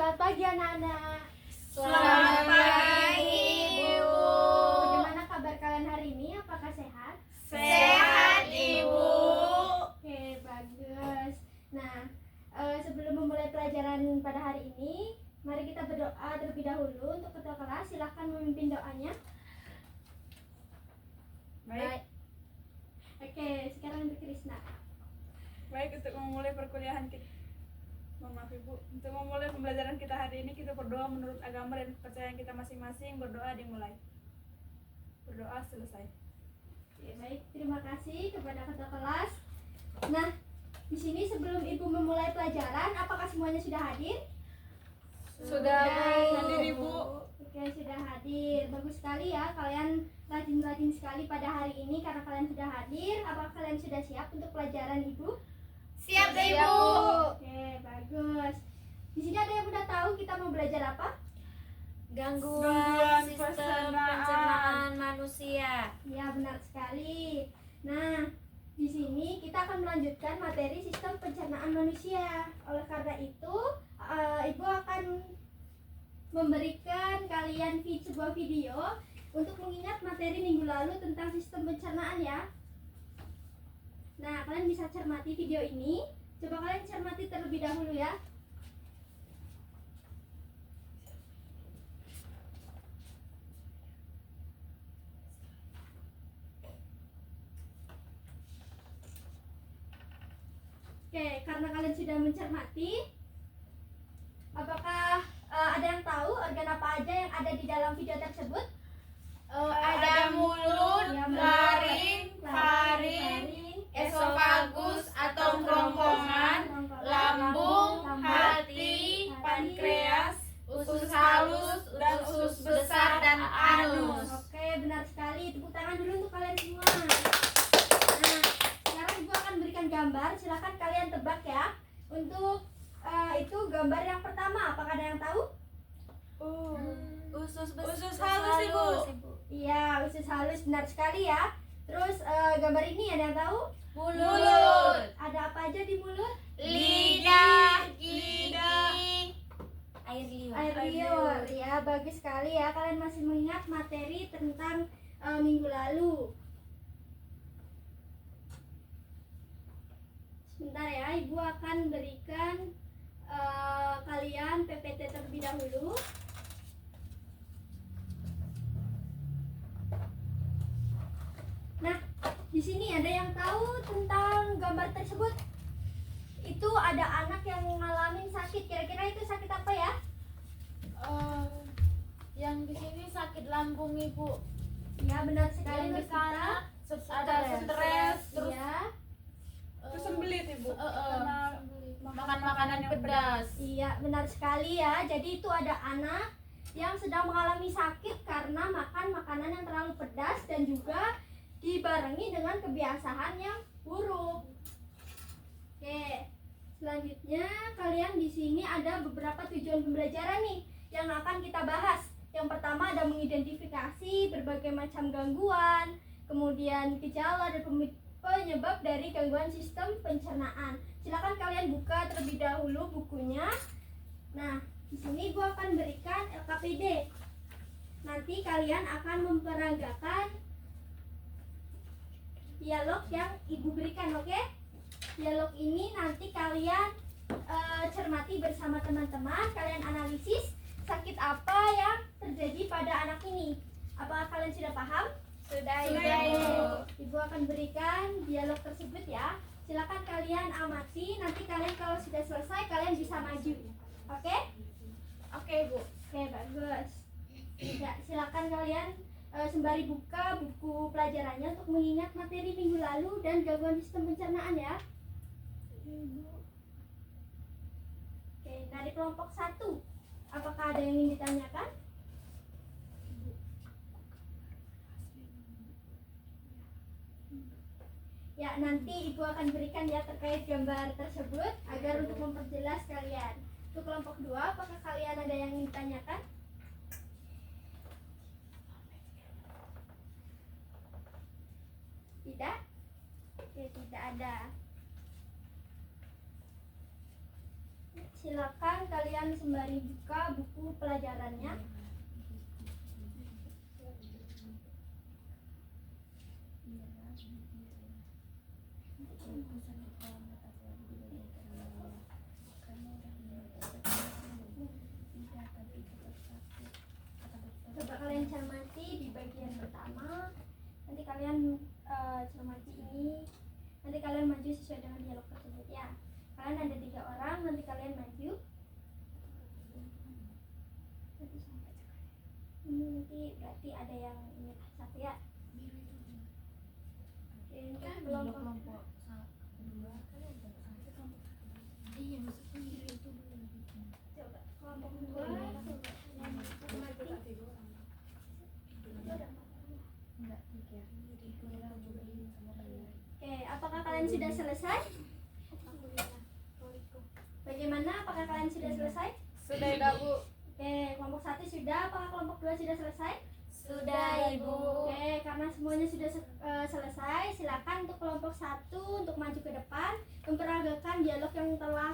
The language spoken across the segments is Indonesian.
Selamat pagi anak-anak. Selamat pagi, Ibu. Bagaimana kabar kalian hari ini? Apakah sehat? Sehat, Ibu. Oke, bagus. Nah, sebelum memulai pelajaran pada hari ini, mari kita berdoa terlebih dahulu. Untuk ketua kelas, silahkan memimpin doanya. Baik. Oke, sekarang untuk Krisna. Baik, untuk memulai perkuliahan kita, maaf Ibu, untuk memulai pembelajaran kita hari ini, kita berdoa menurut agama dan kepercayaan kita masing-masing. Berdoa dimulai. Berdoa selesai. Oke, baik. Terima kasih kepada ketua kelas. Nah, di sini sebelum Ibu memulai pelajaran, apakah semuanya sudah hadir? Sudah hadir, Ibu. Oke, sudah hadir. Bagus sekali ya, kalian rajin-rajin sekali pada hari ini karena kalian sudah hadir. Apakah kalian sudah siap untuk pelajaran Ibu? Siap, Ibu. Oke, bagus. Di sini ada yang udah tahu kita mau belajar apa? Gangguan sistem pencernaan. pencernaan manusia. Ya, benar sekali. Nah, di sini kita akan melanjutkan materi sistem pencernaan manusia. Oleh karena itu, Ibu akan memberikan kalian sebuah video untuk mengingat materi minggu lalu tentang sistem pencernaan ya. Nah, kalian bisa cermati video ini. Coba kalian cermati terlebih dahulu ya. Oke, karena kalian sudah mencermati, apakah ada yang tahu organ apa aja yang ada di dalam video tersebut? Ada mulut, Ya, laring, faring, esofagus atau kerongkongan, lambung, hati, pankreas, usus halus, dan usus besar dan anus. Oke, benar sekali. Tepuk tangan dulu untuk kalian semua. Nah, sekarang Ibu akan berikan gambar. Silakan kalian tebak ya. Untuk itu gambar yang pertama, apakah ada yang tahu? Usus halus, Ibu. Iya, usus halus, benar sekali ya. Terus gambar ini ada yang tahu? Mulut, Ada apa aja di mulut? lidah, gigi, air liur. Air liur. Ya, bagus sekali ya. Kalian masih mengingat materi tentang minggu lalu. Sebentar ya, Ibu akan berikan kalian PPT terlebih dahulu. Nah, di sini ada yang tahu tentang gambar tersebut? Itu ada anak yang mengalami sakit. Kira-kira itu sakit apa ya? Yang di sini sakit lambung, Ibu. Ya, benar sekali. Yang di Nur sana Kita. ada stres, terus Ya. terus sembelit, Ibu. Karena makan makanan yang pedas. Iya, benar sekali ya. Jadi itu ada anak yang sedang mengalami sakit karena makan makanan yang terlalu pedas dan juga dibarengi dengan kebiasaan yang buruk. Oke, selanjutnya kalian di sini ada beberapa tujuan pembelajaran nih yang akan kita bahas. Yang pertama ada mengidentifikasi berbagai macam gangguan, kemudian gejala dan penyebab dari gangguan sistem pencernaan. Silakan kalian buka terlebih dahulu bukunya. Nah, di sini gua akan berikan LKPD. Nanti kalian akan memperagakan dialog yang Ibu berikan, oke? Dialog ini nanti kalian cermati bersama teman-teman. Kalian analisis sakit apa yang terjadi pada anak ini. Apakah kalian sudah paham? Sudah, Ibu. Ibu akan berikan dialog tersebut ya. Silakan kalian amati. Nanti kalian kalau sudah selesai kalian bisa maju. Oke? Oke, Bu. Oke, bagus. Ya, silakan kalian sembari buka buku pelajarannya untuk mengingat materi minggu lalu dan gangguan sistem pencernaan ya. Oke, dari kelompok 1, apakah ada yang ingin ditanyakan? Ya, nanti Ibu akan berikan ya terkait gambar tersebut agar untuk memperjelas kalian. Untuk kelompok 2, apakah kalian ada yang ingin ditanyakan? Tidak? Oke, tidak ada. silakan kalian sembari buka buku pelajarannya. Coba kalian cermati di bagian pertama. Nanti kalian cermati ini. Nanti kalian maju sesuai dengan dialog tersebut ya. Kalian ada 3 orang, nanti kalian maju. Nanti sampai ini nanti berarti ada yang ini satu ya. Oke, untuk kelompok kedua kan ada satu. Iya, maksudnya biru itu dulu. coba kelompok 2 coba cermati. Enggak, tiga. Oke, apakah kalian sudah selesai? Bagaimana? Apakah kalian sudah selesai? Sudah Bu. Oke, kelompok 1 sudah. Apakah kelompok 2 sudah selesai? Sudah, Ibu. Oke, karena semuanya sudah selesai, silakan untuk kelompok 1 untuk maju ke depan memperagakan dialog yang telah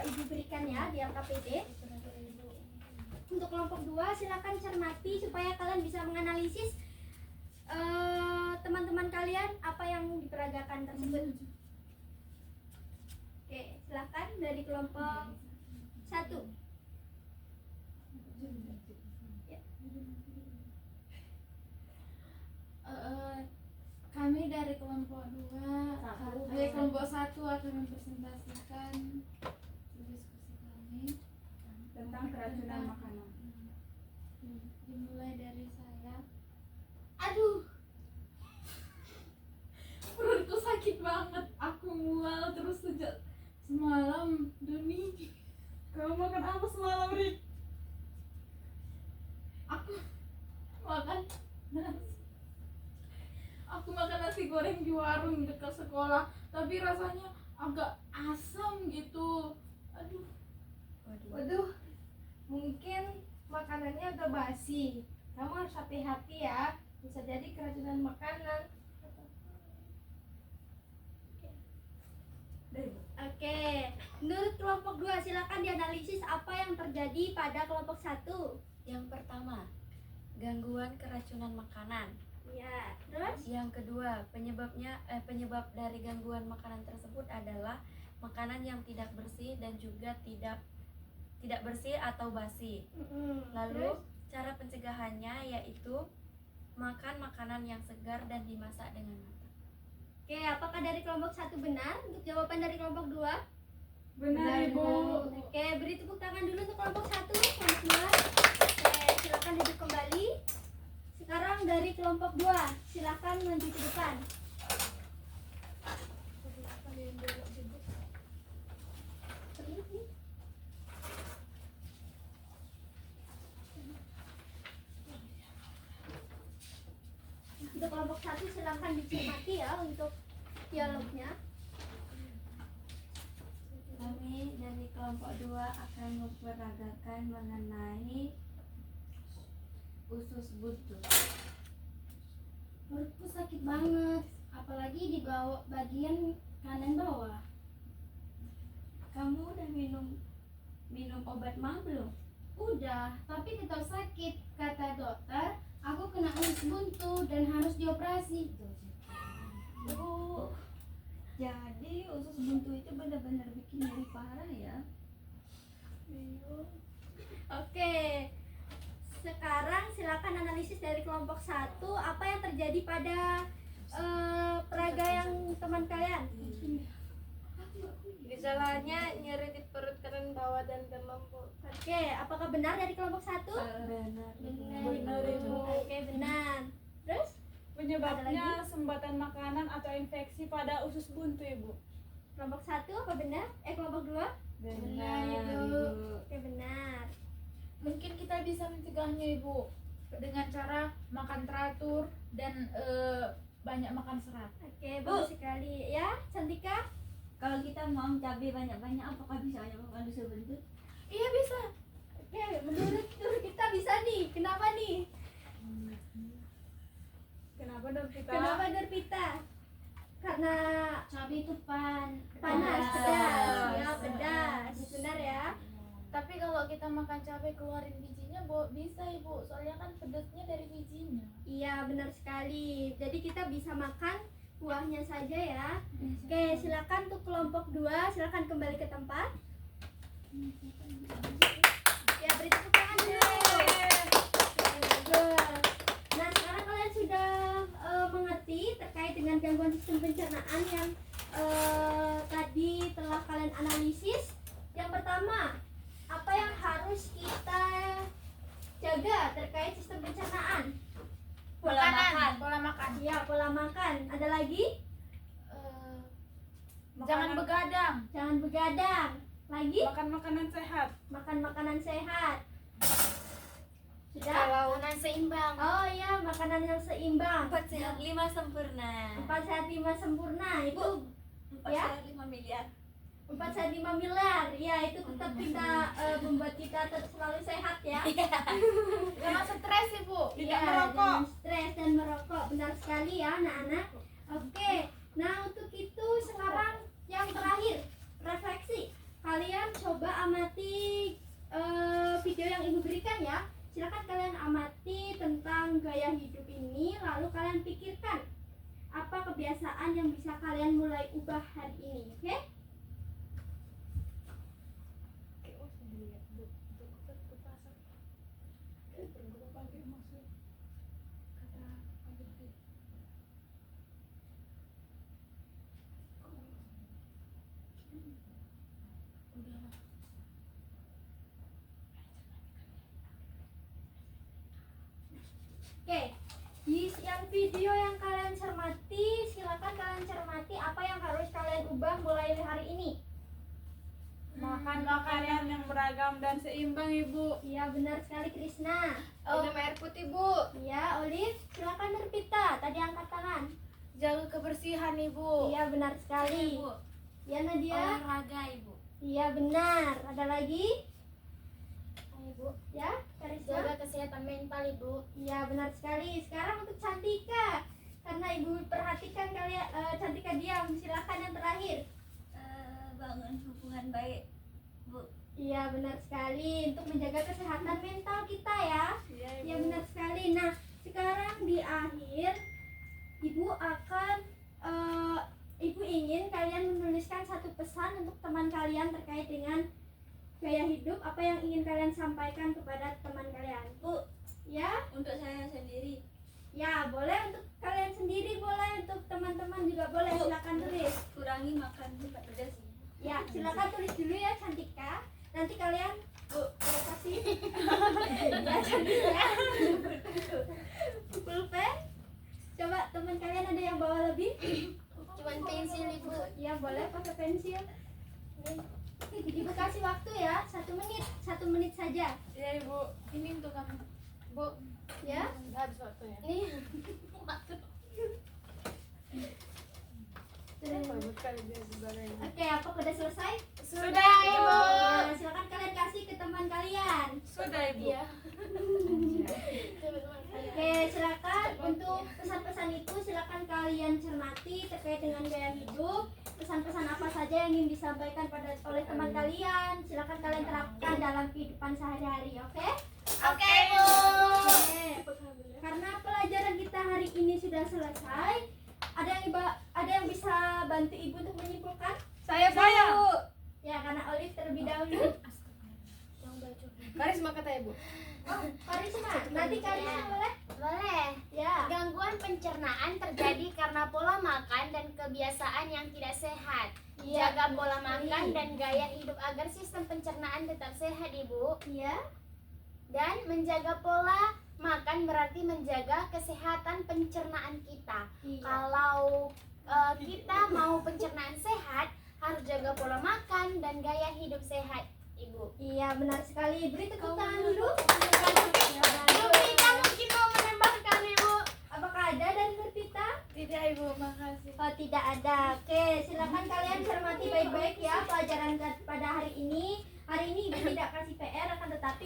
Ibu berikan ya di LKPD. Untuk kelompok 2 silakan cermati supaya kalian bisa menganalisis teman-teman kalian apa yang diperagakan tersebut. Oke, silakan dari kelompok 1. Kami dari kelompok 2 dari kelompok 1 akan mempresentasikan diskusi kami Tentang keracunan makanan. Dimulai dari saya. Aduh, Perutku sakit banget, aku mual terus sejak semalam. Doni, Kamu makan apa semalam, Rik? aku makan nasi. Aku makan nasi goreng di warung dekat sekolah, tapi rasanya agak asam gitu. Aduh. waduh, mungkin makanannya agak basi. Kamu harus hati-hati ya, bisa jadi keracunan makanan. Oke, menurut kelompok 2 silakan dianalisis apa yang terjadi pada kelompok 1. Yang pertama, gangguan keracunan makanan. Ya, terus? Yang kedua, penyebab dari gangguan makanan tersebut adalah makanan yang tidak bersih dan juga tidak bersih atau basi. Lalu, cara pencegahannya yaitu makan makanan yang segar dan dimasak dengan matang. Oke, apakah dari kelompok 1 benar untuk jawaban dari kelompok 2? Benar, Ibu. Oke, beri tepuk tangan dulu untuk kelompok 1, kelompok 2. Oke, silakan duduk kembali. Sekarang dari kelompok 2, silakan maju ke depan. Untuk kelompok 1 silakan dicermati ya untuk dialognya. Kami dari kelompok 2 akan memperagakan mengenai usus buntu. Perutku sakit banget, apalagi di bawah bagian kanan bawah. Kamu udah minum obat mah belum? Udah, tapi tetap sakit. Kata dokter, aku kena usus buntu dan harus dioperasi. Oh, jadi usus buntu itu benar-benar bikin nyeri parah ya? Oke, sekarang silakan analisis dari kelompok 1 apa yang terjadi pada peraga yang teman kalian. Gejalanya nyeri di perut kanan bawah dan demam, Bu. Oke, apakah benar dari kelompok 1? Benar. Benar, Ibu. Oke, benar. Terus? Penyebabnya sumbatan makanan atau infeksi pada usus buntu, Ibu. Kelompok 1 apa benar? Kelompok 2? Benar, Ibu. Oke, benar. Mungkin kita bisa mencegahnya, Ibu, dengan cara makan teratur dan banyak makan serat. Oke, bagus sekali ya, Cantika. Kalau kita mau cabai banyak-banyak, apakah bisa menyebabkan usus buntu? Iya, bisa. Oke, menurut kita bisa nih. Kenapa nih? Kenapa, Dok, kita? Kenapa Dorpita? Karena Cabai itu panas. pedas. Ya, pedas. Benar ya. makan cabai keluarin bijinya, bisa Ibu. Soalnya kan pedasnya dari bijinya. Iya, benar sekali. Jadi kita bisa makan buahnya saja ya. Oke, silakan untuk kelompok 2, silakan kembali ke tempat. Ya, beri tepuk tangan dulu. Good. Nah, sekarang kalian sudah mengerti terkait dengan gangguan sistem pencernaan yang tadi telah kalian analisis. Yang pertama, apa yang harus kita jaga terkait sistem pencernaan? Pola makan. Pola makan. Iya, pola makan. Ada lagi? Jangan begadang. Jangan begadang. Lagi? Makan makanan sehat. Makan makanan sehat. Sudah? Makanan seimbang. Oh iya, makanan yang seimbang. 4 sehat 5 sempurna. 4 sehat 5 sempurna. Itu 4 ya? sehat 5 miliar. 4 sehat 5 miliar. Ya, itu tetap kita membuat kita tetap selalu sehat ya. Jangan stres Ibu. Tidak Iya, merokok. jangan stres dan merokok. Benar sekali ya, anak-anak. Oke. Nah, untuk itu sekarang yang terakhir, refleksi. Kalian coba amati video yang Ibu berikan ya. Silakan kalian amati tentang gaya hidup ini, lalu kalian pikirkan apa kebiasaan yang bisa kalian mulai ubah hari ini, oke? Oke, di yang video yang kalian cermati, silakan kalian cermati apa yang harus kalian ubah mulai dari hari ini. Makan makanan yang beragam dan seimbang, Ibu. Iya, benar sekali Krisna. Minum air putih, Bu. Iya, Olive, silakan Nurpita, tadi angkat tangan. Jaga kebersihan Ibu. Iya, benar sekali. Bu. Iya, Nadia. Olahraga, Ibu. Iya, benar. Ada lagi? Ibu. Ya, Karisma. Jaga kesehatan mental Ibu. Iya, benar sekali. Sekarang untuk Cantika. Karena Ibu perhatikan kalian Cantika diam. Silakan yang terakhir. Bangun hubungan baik, Bu. Iya, benar sekali. Untuk menjaga kesehatan mental kita ya. Iya, Iya, benar sekali. Nah, sekarang di akhir Ibu akan Ibu ingin kalian menuliskan satu pesan untuk teman kalian terkait dengan gaya hidup. Apa yang ingin kalian sampaikan kepada teman kalian? Bu, Ya, untuk saya sendiri, ya boleh untuk kalian sendiri, boleh untuk teman-teman juga boleh. Silakan tulis. kurangi makan cepat pedas. Ya, silakan tulis dulu ya Cantika. Nanti kalian saya kasih. Ya, Cantika. Pulpen. Coba teman kalian ada yang bawa lebih? Cuman pensil, Ibu. Ya, boleh pakai pensil. Ibu kasih waktu ya, 1 menit. 1 menit saja. Iya, Ibu. Ini untuk kamu. Bu, Ya. nggak habis waktunya. Nih. Oke, apa udah selesai? Sudah, Ibu. Ya, silakan kalian kasih ke teman kalian. Sudah, Ibu. Iya. Oke, silakan untuk pesan-pesan itu silakan kalian cermati terkait dengan gaya hidup. Pesan-pesan apa saja yang ingin disampaikan oleh teman kalian, silakan kalian terapkan dalam kehidupan sehari-hari, oke? Oke, Bu. Oke. Karena pelajaran kita hari ini sudah selesai, ada yang bisa bantu Ibu untuk menyimpulkan? Saya. Ya, karena Olive terlebih dahulu. Karisma kata Ibu. Oh, Karisma, nanti kalian boleh? Boleh. Ya. Gangguan pencernaan terjadi karena pola makan dan kebiasaan yang tidak sehat. Iya, Jaga pola benar makan sekali. dan gaya hidup agar sistem pencernaan tetap sehat, Ibu. Iya. Dan menjaga pola makan berarti menjaga kesehatan pencernaan kita. Iya. Kalau kita mau pencernaan sehat, harus jaga pola makan dan gaya hidup sehat, Ibu. Iya, benar sekali. Beri tepuk tangan dulu. Nurpita mungkin mau menambahkan, Ibu. Apakah ada dari Nurpita? Tidak Ibu, makasih. Oh, tidak ada. Oke, silakan kalian cermati baik-baik ya pelajaran pada hari ini. Hari ini Ibu tidak kasih PR, akan tetapi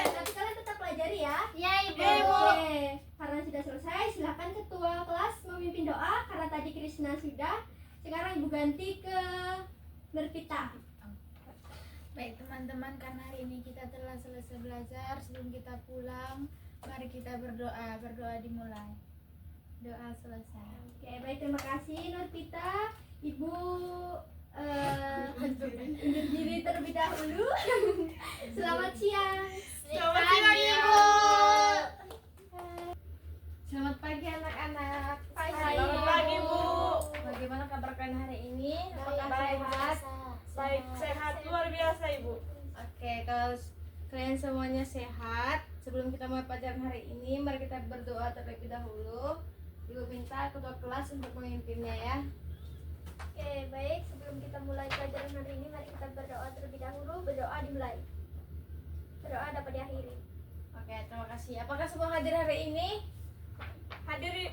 tapi kalian tetap pelajari ya. Ya, Ibu. Oke, karena sudah selesai, silakan ketua kelas memimpin doa. Karena tadi Krisna sudah, sekarang Ibu ganti ke Nurpita. Baik teman teman-teman, karena hari ini kita telah selesai belajar. Sebelum kita pulang, mari kita berdoa. Berdoa dimulai. Doa selesai. Oke, baik, terima kasih Nurpita. Ibu undur diri terlebih dahulu. Selamat siang. Selamat siang, Ibu. Selamat pagi anak-anak. Selamat pagi, Bu. Bagaimana kabar kalian hari ini? Apakah Baik. sehat? Baik, sehat luar biasa, Ibu. Oke, kalau kalian semuanya sehat, sebelum kita mulai pelajaran hari ini, mari kita berdoa terlebih dahulu. Ibu minta ketua kelas untuk memimpinnya ya. Oke, baik. Sebelum kita mulai pelajaran hari ini, mari kita berdoa terlebih dahulu. Berdoa dimulai. Berdoa dapat diakhiri. Oke, terima kasih. Apakah semua hadir hari ini? Hadiri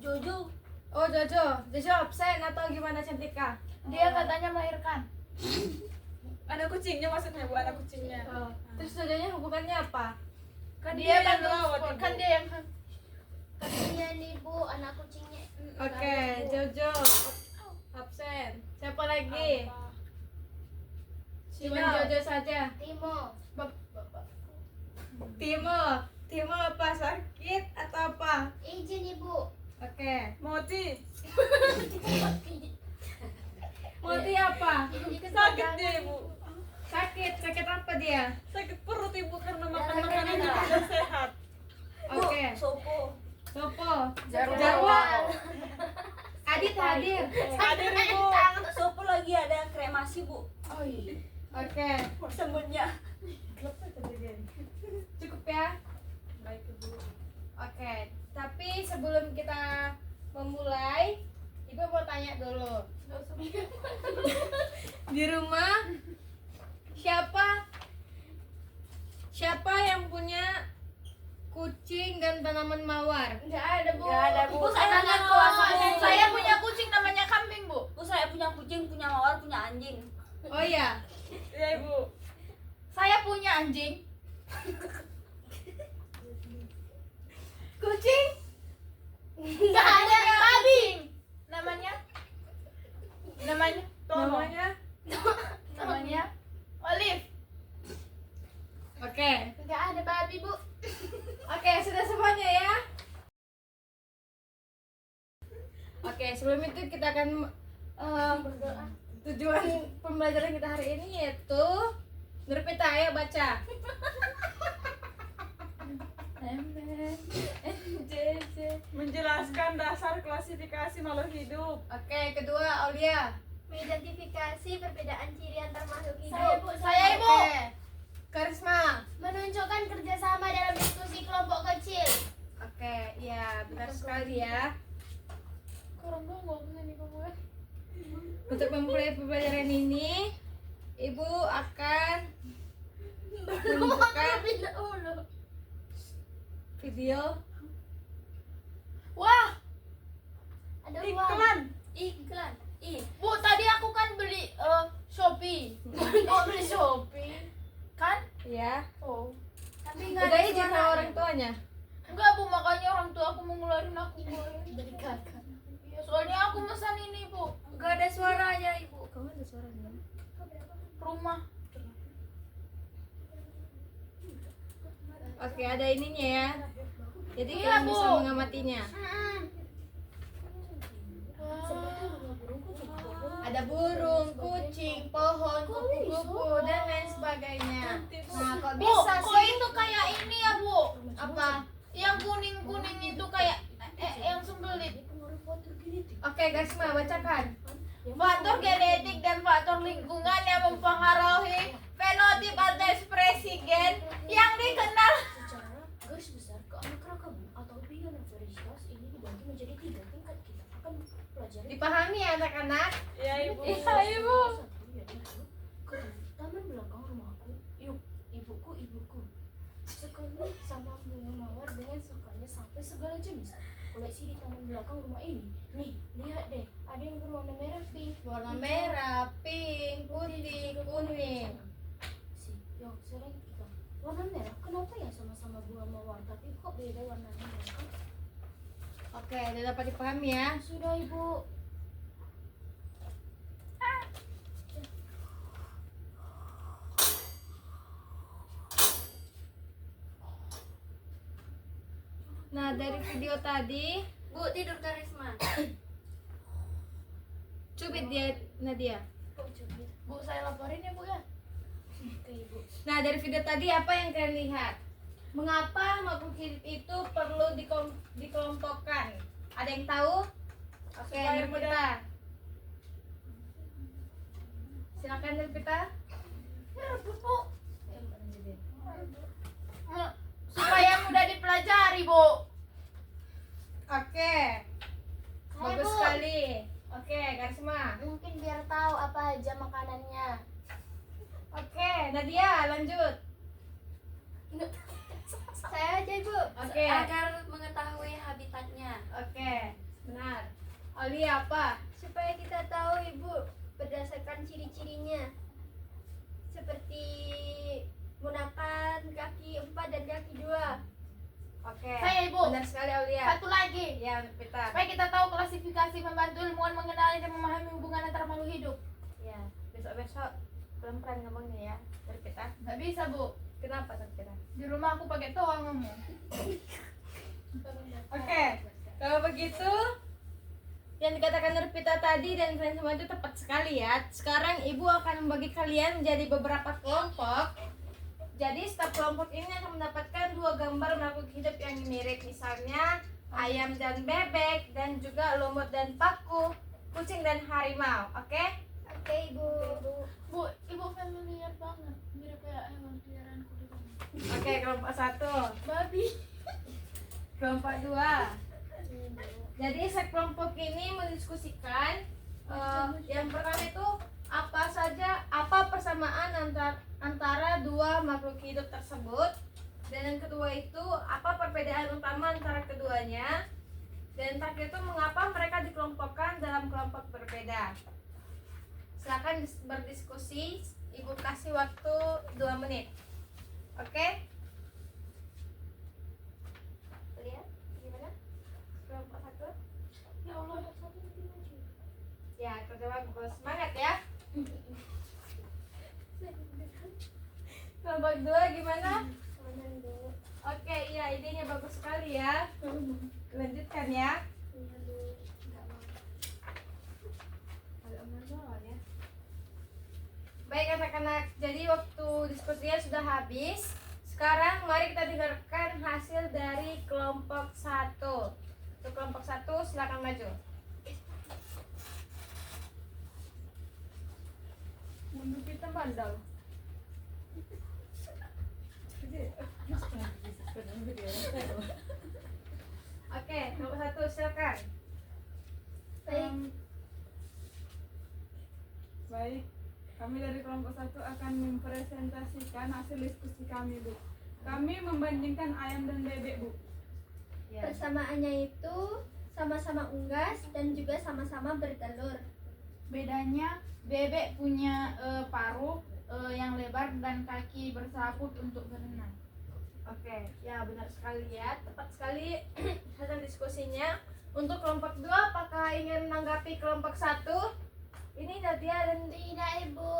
Jojo. Oh, Jojo absen atau gimana Cantika? Dia katanya melahirkan. anak kucingnya maksudnya, Bu, anak kucingnya. Oh. Terus Jojonya hubungannya apa? Kan Dia yang kan ngerawat, transport, Ibu. kan dia yang Katanya nih Bu, anak kucingnya. Oke, Jojo absen. Siapa lagi? Cuma Jojo saja. Timo. Timo apa? Sakit atau apa? Izin Ibu. Oke. Moti. Moti apa? Sakit dia, Ibu. Sakit apa dia? Sakit perut, Ibu, karena makan makanan yang tidak sehat. Oke. Sopo. Sopo. Jarwo. Adit hadir. Hadir, Ibu. Sopo lagi ada kremasi, Bu. Oh iya. Oke. Sembunnya. Cukup ya. Baik, Ibu. Oke. Tapi sebelum kita memulai, Ibu mau tanya dulu. Di rumah siapa yang punya kucing dan tanaman mawar? Enggak ada, Bu. Nggak ada, Bu. Bu, saya Tangan punya kuasa. kucing. Saya punya kucing namanya kambing, Bu. Bu, saya punya kucing, punya mawar, punya anjing. Oh iya. Iya, Ibu. Saya punya anjing. Kucing? Enggak ada babi. Namanya Tono. Namanya? Olive. Oke. Enggak ada babi Bu. Oke, sudah semuanya ya. Oke, sebelum itu kita akan tujuan pembelajaran kita hari ini yaitu Nurpita, ayo baca. Menjelaskan dasar klasifikasi makhluk hidup. Oke, kedua Aulia. Mengidentifikasi perbedaan ciri antar makhluk hidup. Saya Bu. Saya Ibu. Oke. Karisma. Menunjukkan kerjasama dalam diskusi kelompok kecil. Oke, iya benar sekali ya. Kurang dong nggak bisa nih kamu ya. Untuk memulai pembelajaran ini, Ibu akan menunjukkan video. Wah, Ada Iklan. Iklan. Bu, tadi aku kan beli Shopee. Oh, beli Shopee. Kan? Ya. Oh. Tapi enggak Udah ada izin sama suaranya. orang tuanya. Enggak, Bu, makanya orang tua aku mau ngeluarin aku, Bu. Dari kakak. Iya, soalnya aku pesan ini, Bu. Enggak ada suaranya, Ibu. Kamu ada suaranya? Rumah. Oke, ada ininya ya. Jadi Iya, kalian Bu. bisa mengamatinya. Ada burung, kucing, pohon, kupu-kupu dan lain sebagainya. Nah, kok Bu, bisa kok sih? itu kayak ini ya, Bu? Apa? Yang kuning-kuning itu kayak yang sembelit. Oke, Garisma bacakan. Faktor genetik dan faktor lingkungan yang mempengaruhi fenotip atau ekspresi gen yang dikenal. Secara garis besar keanekaragaman atau biovarietas ini dibagi menjadi 3 tingkat. Kita akan pelajari Dipahami ya anak-anak? Iya, Ibu. Iya, Ibu. Taman belakang rumahku. Yuk, ibuku. Sekali sama bunga mawar dengan sukanya sampai segala jenis. Koleksi di taman belakang rumah ini. Nih, lihat deh. Ada yang berwarna merah, pink, Warna merah, pink, putih, kuning. Yuk, sekarang kita. Warna merah, kenapa ya sama-sama bunga mawar tapi kok beda warnanya? Kan? Oke, udah dapat dipahami ya. Sudah Ibu. dari video tadi, Bu, tidur Karisma. cubit dia Nadia. Bu, saya laporin ya, Bu ya. Oke ibu. Nah, dari video tadi apa yang kalian lihat? Mengapa makhluk hidup itu perlu dikelompokkan? Ada yang tahu? Oke, Supaya Nurpita. Silakan Nurpita. Supaya mudah dipelajari, Bu. Oke. Bagus Bu. sekali. Oke, Karisma. Mungkin biar tahu apa aja makanannya. Oke, Nadia lanjut. Saya aja ibu. Oke. Agar mengetahui habitatnya. Oke, benar. Oli apa? Supaya kita tahu ibu berdasarkan ciri-cirinya. Seperti menggunakan kaki 4 dan kaki 2. Oke. Saya, Ibu. Benar sekali Aulia. Satu lagi. Ya, Nurpita. Supaya kita tahu klasifikasi membantu ilmuwan mengenali dan memahami hubungan antara makhluk hidup. Ya, besok-besok pelan-pelan ngomongnya ya, Nurpita. Nggak bisa, Bu. Kenapa Nurpita? Di rumah aku pakai toa ngomong. Oke, kalau begitu yang dikatakan Nurpita tadi dan kalian semua itu tepat sekali ya. Sekarang ibu akan membagi kalian menjadi beberapa kelompok. Jadi setiap kelompok ini akan mendapatkan 2 gambar makhluk hidup yang mirip. Misalnya ayam dan bebek, dan juga lumut dan paku, kucing dan harimau. Oke? Oke ibu. Bu, ibu familiar banget. Mirip kayak hewan peliharaanku di rumah. Oke, kelompok 1. Babi. Kelompok 2. Jadi sekelompok ini mendiskusikan yang pertama itu apa persamaan antara 2 makhluk hidup tersebut, dan yang kedua itu apa perbedaan utama antara keduanya, dan terakhir itu mengapa mereka dikelompokkan dalam kelompok berbeda. Silakan berdiskusi, ibu kasih waktu 2 menit. Oke? Lihat gimana? Kelompok 1. Ya Allah. Ya, kerja bagus. Semangat ya. Kelompok 2 gimana? Oke, iya idenya bagus sekali ya. Lanjutkan ya. Baik anak-anak, jadi waktu diskusinya sudah habis. Sekarang mari kita dengarkan hasil dari kelompok 1. Untuk kelompok 1 silakan maju. Mundur kita bandal. Oke, kelompok 1 silakan. Baik, kami dari kelompok 1 akan mempresentasikan hasil diskusi kami, Bu. Kami membandingkan ayam dan bebek, Bu. Ya. Persamaannya itu sama-sama unggas dan juga sama-sama bertelur. Bedanya bebek punya paruh yang lebar dan kaki bersaput untuk berenang. Oke, ya benar sekali ya, tepat sekali hasil diskusinya. Untuk kelompok 2, apakah ingin menanggapi kelompok 1? Ini Nadia dan Tidak ibu.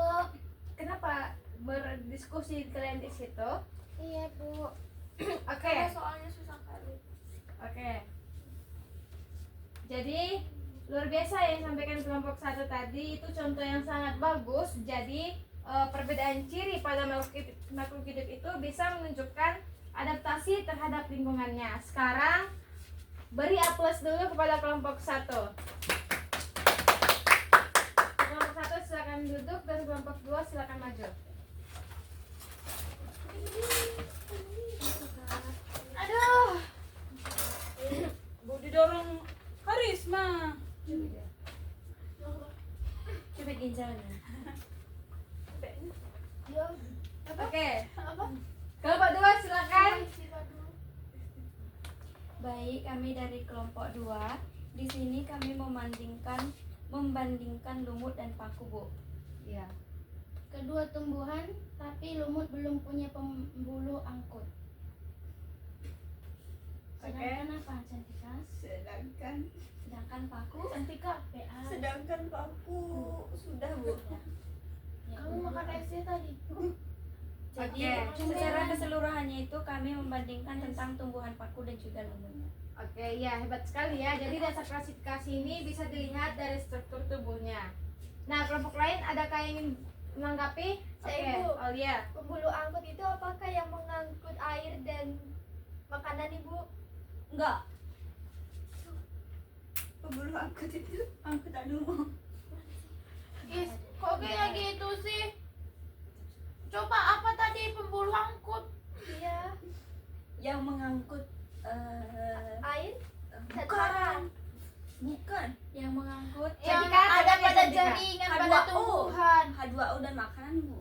kenapa berdiskusi kalian di situ? Iya bu. Oke, Soalnya susah kali. oke. Jadi luar biasa yang disampaikan kelompok 1 tadi, itu contoh yang sangat bagus. Jadi perbedaan ciri pada makhluk hidup itu bisa menunjukkan adaptasi terhadap lingkungannya. Sekarang beri aplaus dulu kepada kelompok 1. Kelompok 1 silakan duduk dan kelompok 2 silakan maju. Aduh. Bu didorong Karisma. Cubit ginjalnya. Oke, Apa? kelompok 2 silakan. Baik, kami dari kelompok 2. Di sini kami membandingkan lumut dan paku, Bu. Iya. Kedua tumbuhan, tapi lumut belum punya pembuluh angkut. Sedangkan apa Cantika? Sedangkan paku Cantika PA. Sedangkan paku sudah, Bu. ya, Kamu makan es tadi? Jadi Oke. secara keseluruhannya itu kami membandingkan tentang tumbuhan paku dan juga lumut. Oke, ya hebat sekali ya. Jadi dasar klasifikasi ini bisa dilihat dari struktur tubuhnya. Nah, kelompok lain adakah yang ingin menanggapi? Saya, Oke, Ibu. Aulia. Pembuluh angkut itu apakah yang mengangkut air dan makanan, Ibu? Enggak. Pembuluh angkut itu angkutan umum. Is, kok kayak gitu sih? Coba apa tadi pembuluh angkut? Iya. Yang mengangkut Air? bukan. Bukan. Yang mengangkut Yang Jadikan, ada jadikan, pada jadikan. jaringan H2O. pada tumbuhan. H2O dan makanan, Bu.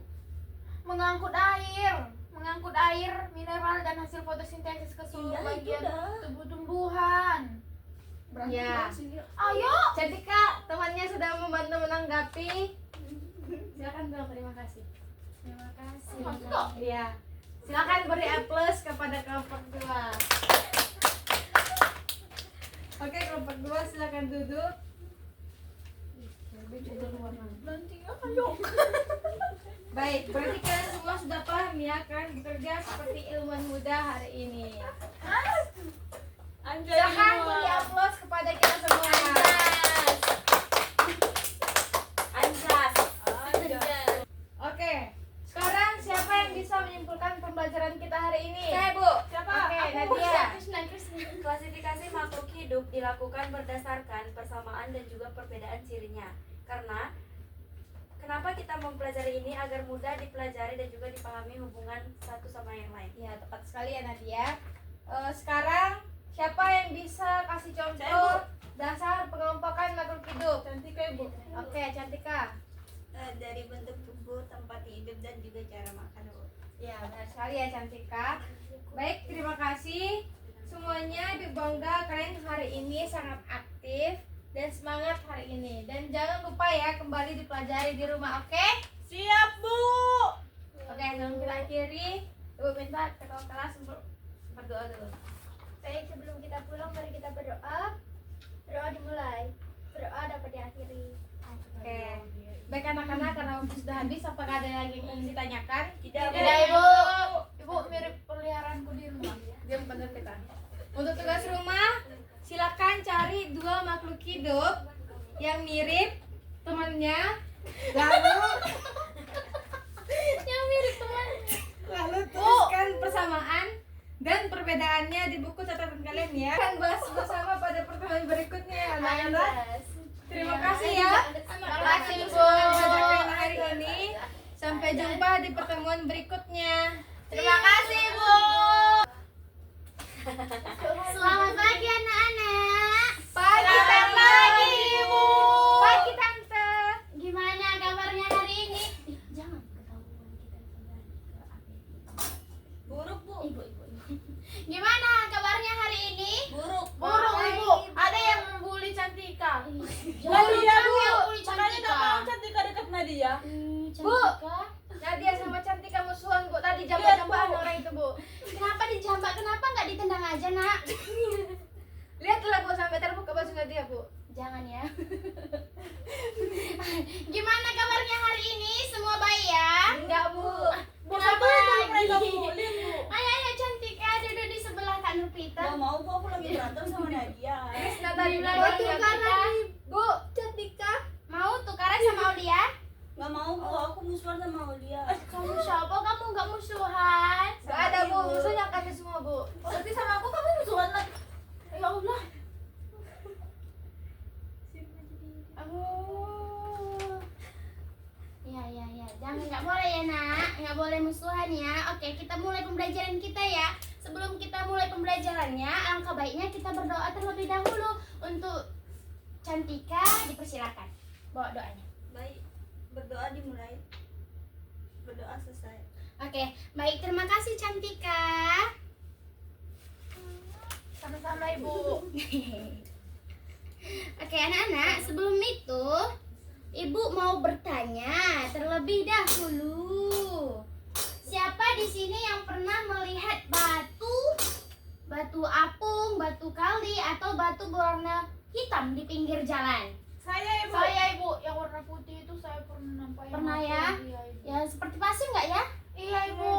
Mengangkut air, mineral dan hasil fotosintesis ke seluruh Iya, itu bagian dah. tubuh tumbuhan. Berarti Ya. Bang sendiri. Ayo. Cantika, temannya sudah membantu menanggapi. Silakan bilang terima kasih. terima kasih Masuk. Iya. Silakan beri A+ kepada kelompok 2. Oke, kelompok 2 silakan duduk. Nanti ayo. Baik, berarti kalian semua sudah paham ya kan bekerja seperti ilmuwan muda hari ini. Silakan beri A+ kepada kita semua. Anjas. Oke, sekarang siapa yang bisa menyimpulkan pembelajaran kita hari ini? Saya, Bu. Siapa? Oke, Nadia. Klasifikasi makhluk hidup dilakukan berdasarkan persamaan dan juga perbedaan cirinya. Karena kenapa kita mempelajari ini agar mudah dipelajari dan juga dipahami hubungan satu sama yang lain. Ya, tepat sekali ya Nadia. Sekarang siapa yang bisa kasih Saya, contoh dasar pengelompokan makhluk hidup? Cantika Ibu. Oke, Cantika. Dari bentuk tubuh, tempat hidup dan juga cara makan, Bu. Ya, benar sekali ya Cantika. Baik, terima kasih semuanya. Ibu bangga kalian hari ini sangat aktif dan semangat hari ini. Dan jangan lupa ya kembali dipelajari di rumah, oke? Siap, Bu. Oke, sebelum kita akhiri, Ibu minta ketua kelas untuk berdoa dulu. Baik, sebelum kita pulang mari kita berdoa. Berdoa dimulai. Berdoa dapat diakhiri. Oke. Baik anak-anak, karena waktu sudah habis, apakah ada lagi yang ingin ditanyakan? Tidak, Bu. Tidak Ibu. Ibu mirip peliharaanku di rumah. Diam pada kita. Untuk tugas rumah, silakan cari 2 makhluk hidup yang mirip temannya, lalu lalu tuliskan persamaan dan perbedaannya di buku catatan kalian ya. Akan bahas bersama pada pertemuan berikutnya ya, anak-anak. Terima kasih ya. Terima kasih, Bu. Belajar kalian hari ini. Sampai jumpa di pertemuan berikutnya. Terima kasih Bu. Selamat pagi anak-anak. Pagi Tante. Ibu. Pagi Tante. Gimana kabarnya hari ini? Jangan ketahuan kita kembali ke APT. Buruk, Bu. Ibu. Gimana kabarnya hari ini? Buruk. Burung Ibu. Ada yang membuli Cantika. Nadia, Bu. Yang bully Makanya Cantika. gak mau Cantika dekat Nadia. Cantika. Nadia sama Cantika musuhan Bu. Tadi jambak-jambakan orang itu Bu. Kenapa dijambak? Kenapa nggak ditendang aja nak? Lihatlah Bu sampai terbuka baju Nadia Bu. Jangan ya. Gimana kabarnya hari ini? Semua baik ya? Enggak Bu. Kenapa mereka lagi? bully, Bu. Ayo Cantika duduk di sebelah Kak Nurpita. Gak mau, Bu. Aku lagi berantem sama Nadia. Krisna tadi bilang Mau Cantika. tukaran? Bu, Cantika. Mau tukaran sama Aulia? Gak mau, Bu. Aku musuhan sama Aulia. Kamu siapa? Kamu nggak musuhan? Enggak ada Bu, musuhnya kami semua Bu. Berarti sama aku kamu musuhan lagi. Ya Allah. Ya. Jangan nggak boleh ya nak, nggak boleh musuhan ya. Oke, kita mulai pembelajaran kita ya. Sebelum kita mulai pembelajarannya, alangkah baiknya kita berdoa terlebih dahulu untuk Cantika. Dipersilakan. Bawa doanya. Baik. Berdoa dimulai. Berdoa selesai. Oke, baik. Terima kasih Cantika. Sama-sama Ibu. Oke anak-anak, sebelum itu Ibu mau bertanya terlebih dahulu. Siapa di sini yang pernah melihat batu apung, batu kali atau batu berwarna hitam di pinggir jalan? Saya Ibu yang warna putih itu saya pernah nampak. Pernah ya? Iya Ibu. Ya seperti pasir nggak ya? Iya Ibu.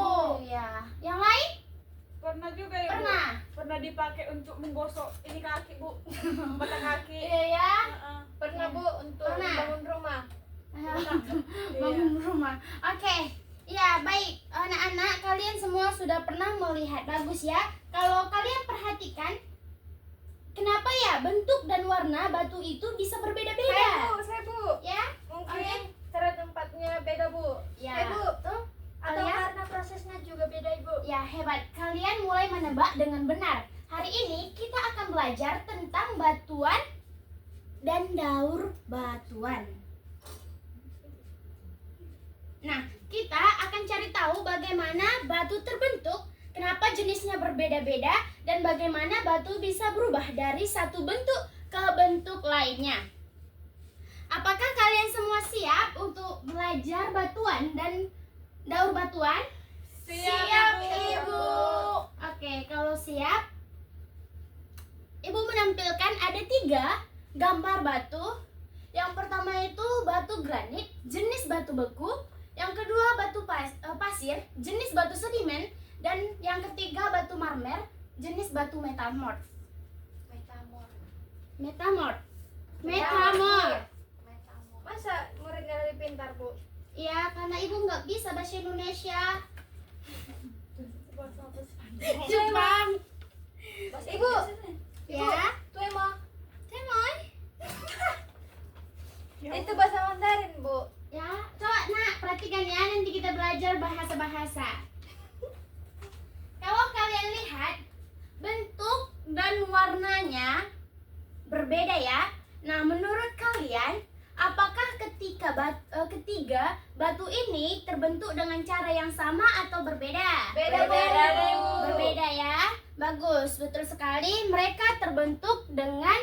Ya. Yang lain Pernah juga Ibu. pernah. Pernah di dipakai untuk menggosok ini kaki bu, batang kaki. Iya ya, Heeh. pernah bu untuk Pernah. bangun rumah. Bangun rumah. Oke. Ya, baik. Anak-anak, kalian semua sudah pernah melihat. Bagus ya. Kalau kalian perhatikan, kenapa ya bentuk dan warna batu itu bisa berbeda-beda? Saya bu, Ya? mungkin cara tempatnya beda bu. Ya. Bu, Tuh. Atau Kalian karena prosesnya juga beda ibu. ya hebat. Kalian mulai menebak dengan benar. Hari ini kita akan belajar tentang batuan dan daur batuan. Nah, kita akan cari tahu bagaimana batu terbentuk, kenapa jenisnya berbeda-beda, dan bagaimana batu bisa berubah dari satu bentuk ke bentuk lainnya. Apakah kalian semua siap untuk belajar batuan dan daur batuan? Siap, Ibu. Oke, kalau siap, Ibu menampilkan ada 3 gambar batu. Yang pertama itu batu granit, jenis batu beku. Yang kedua batu pasir, jenis batu sedimen. Dan yang ketiga batu marmer, jenis batu metamorf. Metamorf. masa muridnya lebih pintar bu? Iya, karena ibu nggak bisa bahasa Indonesia. Jepang. Ibu, Ya. tuh emang Temoy. itu bahasa Mandarin bu. Ya, coba nak perhatikan ya, nanti kita belajar bahasa-bahasa. Kalau kalian lihat bentuk dan warnanya berbeda ya. Nah, menurut kalian apakah ketiga batu ini terbentuk dengan cara yang sama atau berbeda? Beda-beda deh, Bu. Berbeda ya. Bagus, betul sekali. Mereka terbentuk dengan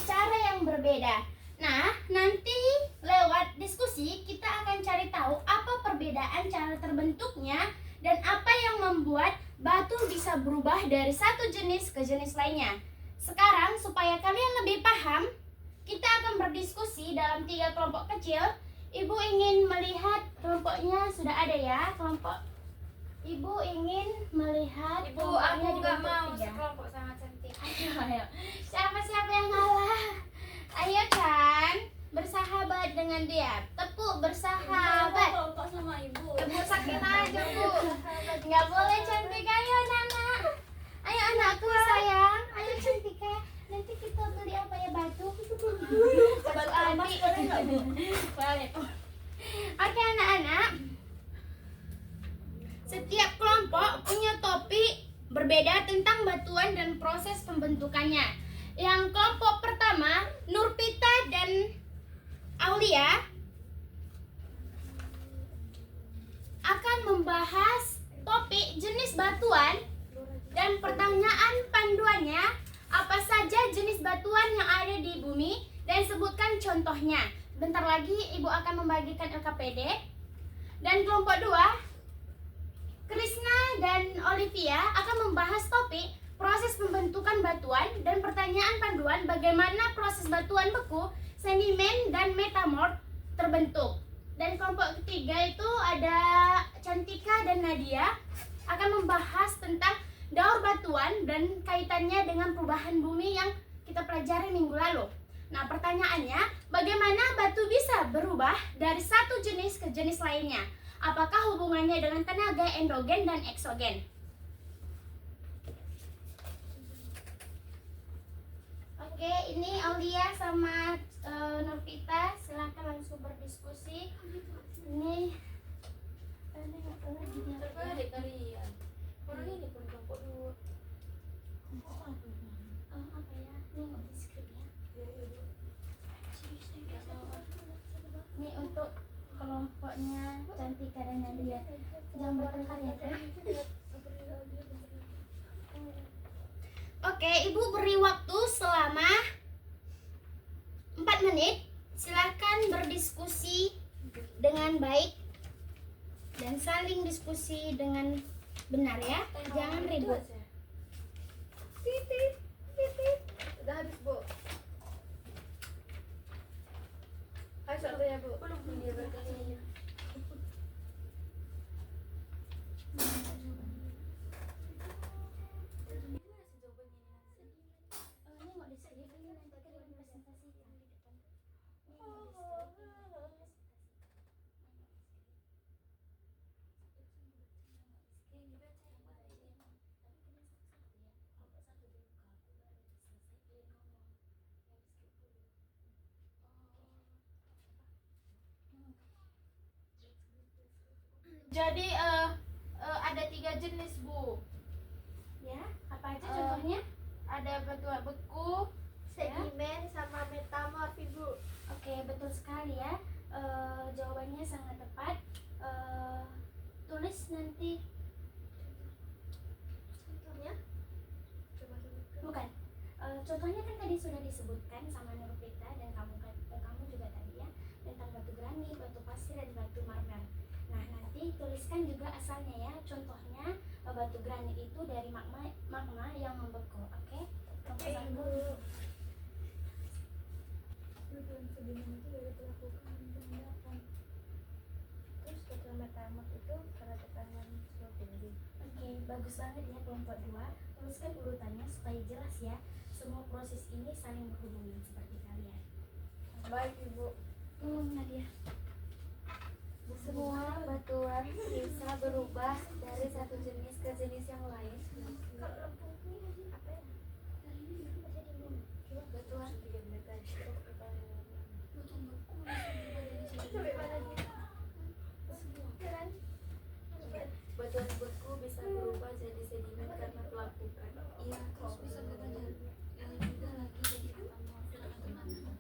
cara yang berbeda. Nah, nanti lewat diskusi kita akan cari tahu apa perbedaan cara terbentuknya dan apa yang membuat batu bisa berubah dari satu jenis ke jenis lainnya. Sekarang supaya kalian lebih paham, kita akan berdiskusi dalam 3 kelompok kecil. Ibu ingin melihat kelompoknya sudah ada ya, kelompok. Ibu ingin melihat Ibu, kelompoknya aku nggak dibentuk mau 3. sekelompok sama cantik. Ayo. Siapa yang ngalah? Ayo kan, bersahabat dengan dia. Tepuk bersahabat. Kelompok sama ibu. Tepuk sakit aja bu. Nggak boleh cantik. Ayo anak. Ayo anakku sayang. Ayo cantik ya. Nanti kita beli apa ya, batu? Batu adik. Boleh. Oke anak-anak. Setiap kelompok punya topik berbeda tentang batuan dan proses pembentukannya. Yang kelompok pertama, Nurpita dan Aulia akan membahas topik jenis batuan dan pertanyaan panduannya, apa saja jenis batuan yang ada di bumi dan sebutkan contohnya. Bentar lagi ibu akan membagikan LKPD. Dan kelompok 2, Krishna dan Olivia akan membahas topik proses pembentukan batuan dan pertanyaan panduan bagaimana proses batuan beku, sedimen, dan metamorf terbentuk. Dan kelompok ketiga itu ada Cantika dan Nadia akan membahas tentang daur batuan dan kaitannya dengan perubahan bumi yang kita pelajari minggu lalu. Nah, pertanyaannya, bagaimana batu bisa berubah dari satu jenis ke jenis lainnya? Apakah hubungannya dengan tenaga endogen dan eksogen? Oke, ini Aulia sama Nurpita, silahkan langsung berdiskusi. Ini Terbalik kalian. Orang ini pun kelompok 2. apa ya? Ini di skrip ya. Ini untuk kelompoknya Cantika dan Nadia. Jangan bertengkar ya, Teh. Oke, Ibu beri waktu selama 4 menit. Silakan berdiskusi dengan baik dan saling diskusi dengan benar ya. Jangan ribut. Titit, titit. Udah habis bu. Ayo soalnya bu. Belum dia berkeliling. Jadi ada 3 jenis, Bu. Ya, apa aja contohnya? Ada batuan beku. Sedimen sama metamorf, Ibu. Oke, betul sekali ya. Jawabannya sangat tepat. Tulis nanti contohnya. Bukan. Contohnya kan tadi sudah disebutkan sama Nurpita dan kamu juga tadi ya, tentang batu granit, batu pasir dan batu marmer. Nah, nanti tuliskan juga asalnya ya. Contohnya batu granit itu dari magma yang membeku. Oke? Kelompok satu. Batuan sedimen itu dari pelakukan pengendapan. Terus batuan metamorf itu karena tekanan suhu tinggi. Oke, bagus banget ya kelompok 2. Tuliskan urutannya supaya jelas ya. Semua proses ini saling berhubungan seperti kalian. Baik, Ibu. Nadia. Semua batuan bisa berubah dari satu jenis ke jenis yang lain. Batuan batuan beku bisa berubah jadi sedimen karena pelapukan. Iya, terus bisa katanya juga lagi jadi metamorf, teman-teman.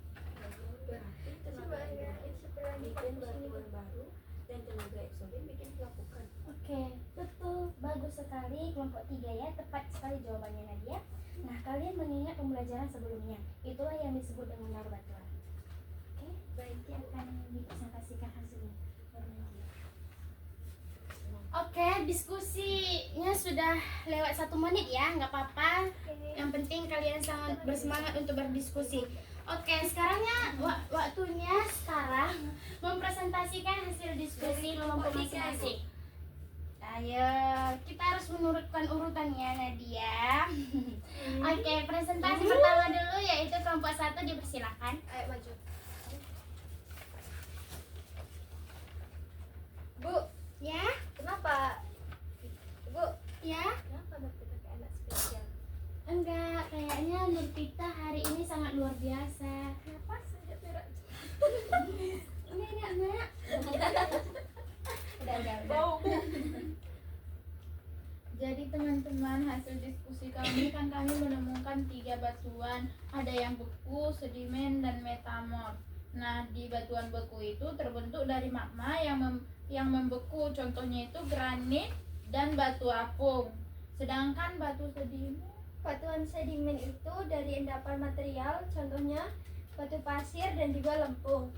Berarti tenaga endorfin bikin batuan baru dan tenaga eksogen bikin pelapukan. Oke, betul. Bagus sekali kelompok 3 ya. Tepat sekali jawabannya Nadia. Nah, kalian mengingat pembelajaran sebelumnya. Itulah yang disebut dengan lar batuan. Oke, berarti akan dipresentasikan hasilnya. Oke, diskusinya sudah lewat 1 menit ya, nggak apa-apa. Yang penting kalian sangat bersemangat untuk berdiskusi. Oke, sekarangnya waktunya sekarang mempresentasikan hasil diskusi kelompok masing-masing. Ayo, kita harus menurutkan urutannya Nadia. Oke, presentasi pertama dulu yaitu kelompok 1 dipersilakan. Ayo maju. Bu, Ya, kenapa? Bu, ya. kenapa Nurpita kayak anak spesial? Enggak, kayaknya Nurpita hari ini sangat luar biasa. Kenapa saya berat? Enggak. Udah. Bau, Bu. Jadi teman-teman, hasil diskusi kami kan kami menemukan 3 batuan. Ada yang beku, sedimen, dan metamorf. Nah, di batuan beku itu terbentuk dari magma yang membeku. Contohnya itu granit dan batu apung. Sedangkan batu sedimen, Batuan sedimen itu dari endapan material, contohnya batu pasir dan juga lempung.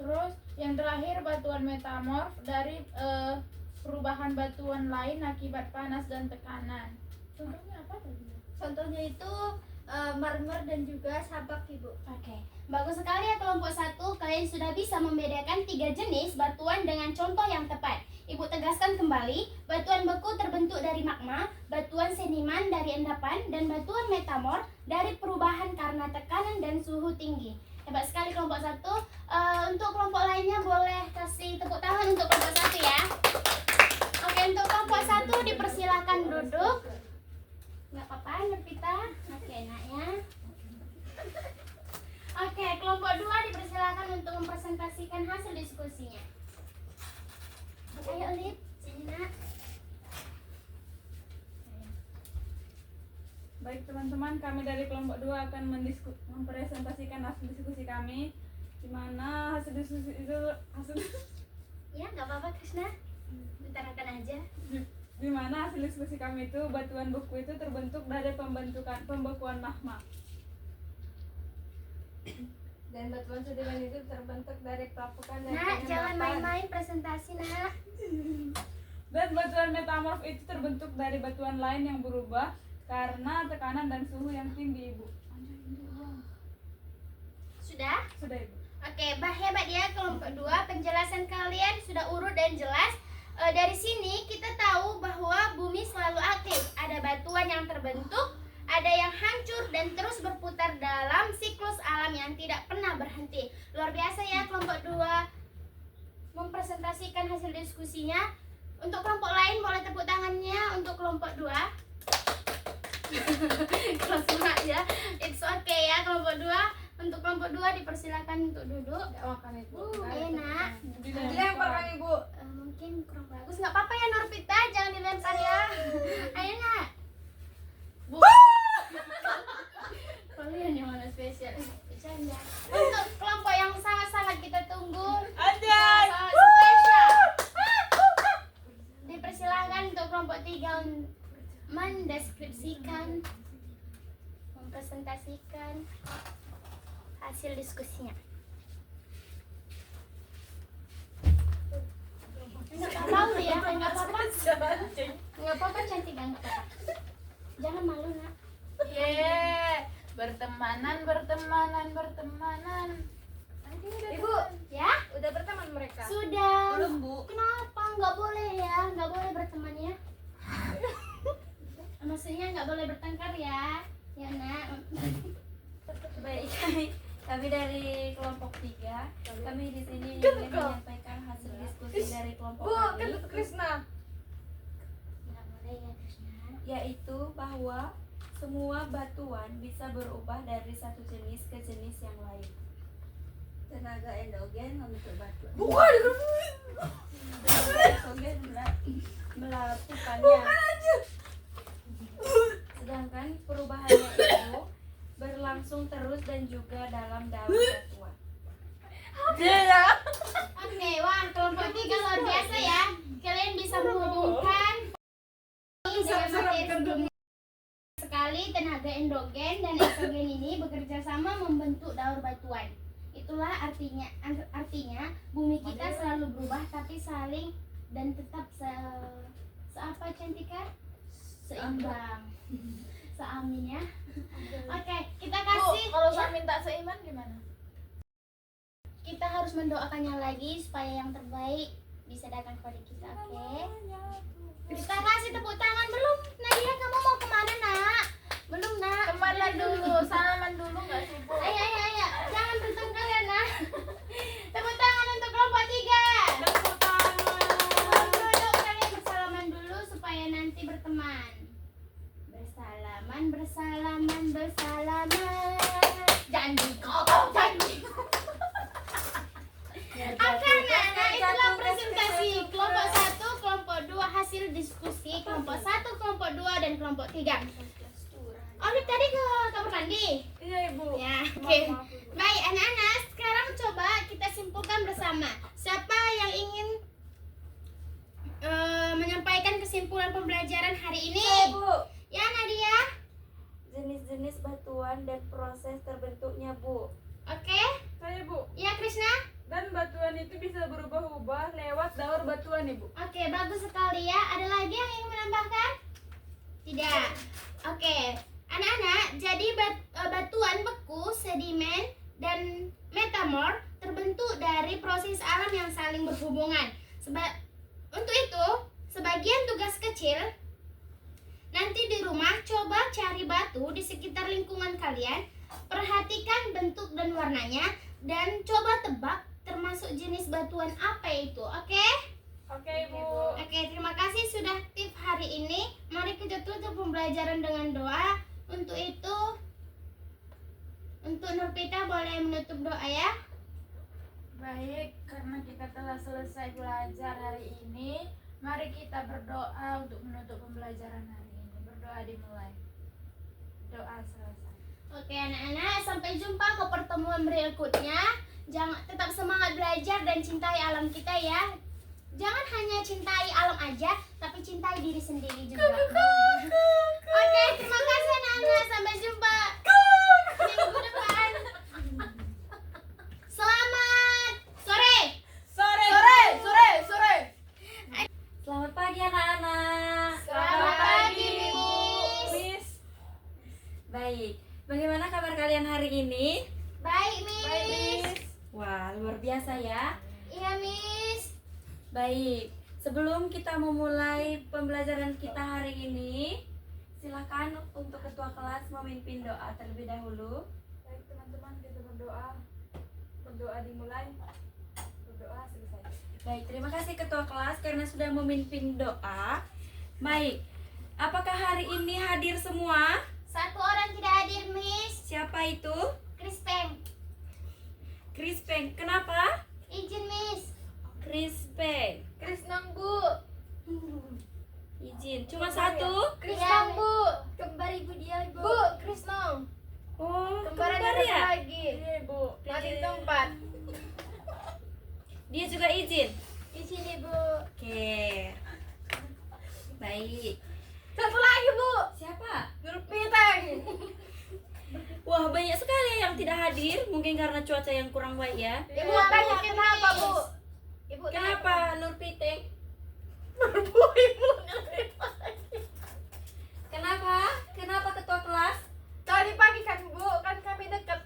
terus yang terakhir batuan metamorf dari perubahan batuan lain akibat panas dan tekanan. Contohnya apa tadi? Contohnya itu marmer dan juga sabak, Ibu. Oke, bagus sekali ya kelompok 1. Kalian sudah bisa membedakan 3 jenis batuan dengan contoh yang tepat. Ibu tegaskan kembali, batuan beku terbentuk dari magma, batuan sedimen dari endapan, dan batuan metamorf dari perubahan karena tekanan dan suhu tinggi. Hebat sekali kelompok 1. Untuk kelompok lainnya boleh kasih tepuk tangan untuk kelompok 1 ya. Oke, untuk kelompok 1 dipersilakan duduk. Nggak apa-apa, Nurpita. Oke, naknya. Oke, kelompok 2 dipersilakan untuk mempresentasikan hasil diskusinya. Ayo, Lip. Sini, Nak. Baik teman-teman, kami dari kelompok 2 akan mempresentasikan hasil diskusi kami, di mana hasil diskusi itu Ya, nggak apa-apa, Krishna. Utarakan aja. di mana hasil diskusi kami itu batuan beku itu terbentuk dari pembekuan magma. Dan batuan sedimen itu terbentuk dari pelapukan dan Nak, jangan pengendapan. main-main presentasi, Nak. Dan batuan metamorf itu terbentuk dari batuan lain yang berubah karena tekanan dan suhu yang tinggi, Ibu. Sudah? Sudah, Ibu. Oke, hebat ya kelompok 2. Penjelasan kalian sudah urut dan jelas. Dari sini kita tahu bahwa bumi selalu aktif. Ada batuan yang terbentuk, ada yang hancur dan terus berputar dalam siklus alam yang tidak pernah berhenti. Luar biasa ya kelompok 2 mempresentasikan hasil diskusinya. Untuk kelompok lain boleh tepuk tangannya untuk kelompok 2. Kelas ya. It's okay ya kelompok 2. Untuk kelompok 2 dipersilakan untuk duduk. Tidak makan itu. Enak. Dilempar kan Ibu. kurang bagus. Nggak apa-apa ya Nurpita, jangan dilempar ya. Ayo nak. Kalian yang mana spesial? Bercanda. Untuk kelompok yang sangat-sangat kita tunggu. Anjay. Sangat spesial. Dipersilakan untuk kelompok 3 mendeskripsikan, mempresentasikan hasil diskusinya. Nggak malu ya, nggak apa-apa. Nggak apa-apa cantik, nggak apa-apa. Jangan malu nak. Bertemanan. Ibu, Ya, udah berteman mereka? sudah. Belum, Bu. Kenapa nggak boleh ya? Nggak boleh berteman ya? Maksudnya nggak boleh bertengkar ya? Ya nak. Baik, kami dari kelompok 3, kami di sini ingin menyampaikan hasil diskusi dari kelompok Bu, kami, kentut Krisna. Nggak boleh ya Krishna. yaitu bahwa semua batuan bisa berubah dari satu jenis ke jenis yang lain. Tenaga endogen membentuk batuan. Tenaga eksogen melakukannya. Sedangkan perubahannya itu berlangsung terus dan juga dalam batuan. Oke, wah kelompok 3 luar biasa ya. Kalian bisa menghubungkan dengan materi sebelumnya. Sekali tenaga endogen dan eksogen ini bekerja sama membentuk daur batuan. Itulah artinya bumi kita selalu berubah tapi saling dan tetap seapa Cantika? Seimbang. Seamin ya. Oke, kita Bu, kasih. kalau ya. saya minta seiman gimana? Kita harus mendoakannya lagi supaya yang terbaik bisa datang kepada kita, oke? Kita kasih tepuk tangan belum? Nadia, kamu mau kemana nak? Belum nak? Kemana dulu? Salaman dulu nggak sih, Bu? Ayo, jangan bertengkar ya nak. Tepuk tangan untuk kelompok 3. Duduk, kalian bersalaman dulu supaya nanti berteman. Bersalaman. Janji kau janji. Oke, nah itulah presentasi kelompok 1, kelompok 2 hasil diskusi kelompok 1, kelompok 2 dan kelompok 3. Olip tadi ke kamar mandi. Iya Ibu. Ya, oke. Baik anak-anak, sekarang coba kita simpulkan bersama. Siapa yang ingin menyampaikan kesimpulan pembelajaran hari ini? Bu, Ya Nadia. jenis-jenis batuan dan proses terbentuknya, Bu. Oke. Saya Bu. Ya Krishna. Dan batuan itu bisa berubah-ubah lewat daur batuan Ibu. Oke, bagus sekali ya. Ada lagi yang ingin menambahkan? Tidak. Oke, anak-anak, jadi batuan beku, sedimen, dan metamorf terbentuk dari proses alam yang saling berhubungan. Untuk itu, sebagian tugas kecil nanti di rumah coba cari batu di sekitar lingkungan kalian, perhatikan bentuk dan warnanya, dan coba tebak termasuk jenis batuan apa itu, oke? Oke Ibu. Oke, terima kasih sudah aktif hari ini. Mari kita tutup pembelajaran dengan doa. Untuk itu, untuk Nurpita boleh menutup doa ya. Baik, karena kita telah selesai belajar hari ini, mari kita berdoa untuk menutup pembelajaran hari ini. Berdoa dimulai. Doa selesai. Oke anak-anak, sampai jumpa ke pertemuan berikutnya. Jangan tetap semangat belajar dan cintai alam kita ya. Jangan hanya cintai alam aja, tapi cintai diri sendiri juga. Oke, terima kasih anak-anak. Sampai jumpa minggu depan. Selamat sore. Selamat pagi anak-anak. Selamat pagi, Miss. Miss. Baik, bagaimana kabar kalian hari ini? Baik, Miss. Wah, luar biasa ya. Iya, Miss. Baik, sebelum kita memulai pembelajaran kita hari ini, silakan untuk ketua kelas memimpin doa terlebih dahulu. Baik teman-teman, kita berdoa. Berdoa dimulai. Berdoa selesai. Baik, terima kasih ketua kelas karena sudah memimpin doa. Baik, apakah hari ini hadir semua? Satu orang tidak hadir, Miss. Siapa itu? Krispeng. Krispeng. Kenapa? Izin, Miss. Krispeng. Krisnang Bu. izin. Cuma satu? Krisnong bu, Kembar ibu dia ibu. bu Krisnong. Oh, Kembaran kembar ada ya? lagi. Iya bu, masih tempat. Dia juga izin. Di sini bu. Oke. Baik. Satu lagi bu, Siapa? Nurpiteng. Wah, banyak sekali yang tidak hadir. Mungkin karena cuaca yang kurang baik ya. Ibu tanya kenapa bu? Ibu Kenapa Nur Piting? Kenapa? Kenapa ketua kelas? Tadi pagi kan bu, kan kami dekat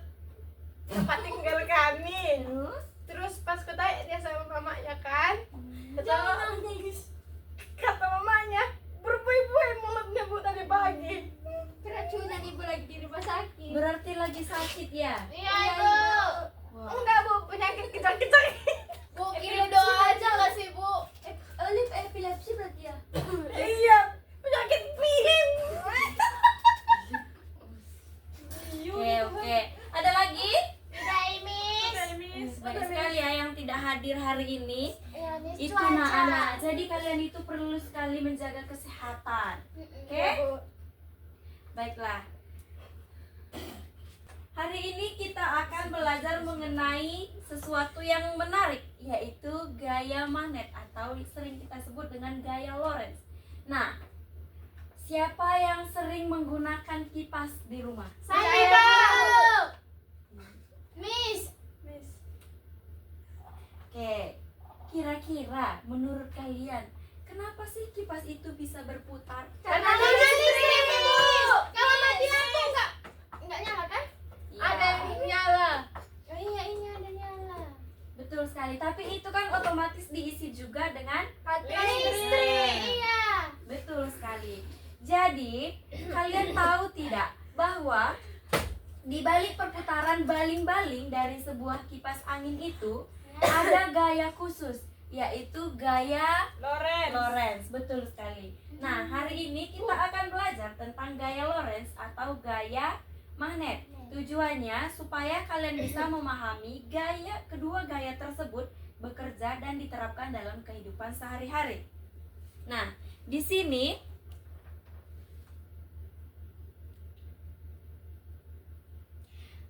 tempat tinggal kami. Terus? Terus pas ketanya dia sama mamanya kan, kata mamanya berbuih-buih mulutnya bu tadi pagi. Keracunan ibu lagi di rumah sakit. Berarti lagi sakit ya? Iya ibu. Wah. Enggak bu, penyakit kecil-kecil. Bu kirim doa aja nggak sih bu? Epilepsi berarti ya. Iya, penyakit pilim. Oke, oke. Ada lagi? Miss. Banyak sekali ya yang tidak hadir hari ini. Ya, Miss, Itu cuaca. anak-anak. Jadi kalian itu perlu sekali menjaga kesehatan. Oke? Baiklah. Hari ini kita akan belajar mengenai sesuatu yang menarik, yaitu gaya magnet atau sering kita sebut dengan gaya Lorentz. Nah, siapa yang sering menggunakan kipas di rumah? Saya bu. Miss. Oke, kira-kira menurut kalian kenapa sih kipas itu bisa berputar? Karena listrik bu. Kalau mati lampu enggak nyala kan? Ya, Ada yang nyala. Oh iya ini ada nyala. betul sekali. Tapi itu kan otomatis diisi juga dengan Listrik. Iya. betul sekali. Jadi, kalian tahu tidak bahwa di balik perputaran baling-baling dari sebuah kipas angin itu ada gaya khusus, yaitu gaya Lorentz. Betul sekali. Nah, hari ini kita akan belajar tentang gaya Lorentz atau gaya magnet. Tujuannya supaya kalian bisa memahami kedua gaya tersebut bekerja dan diterapkan dalam kehidupan sehari-hari. Nah, di sini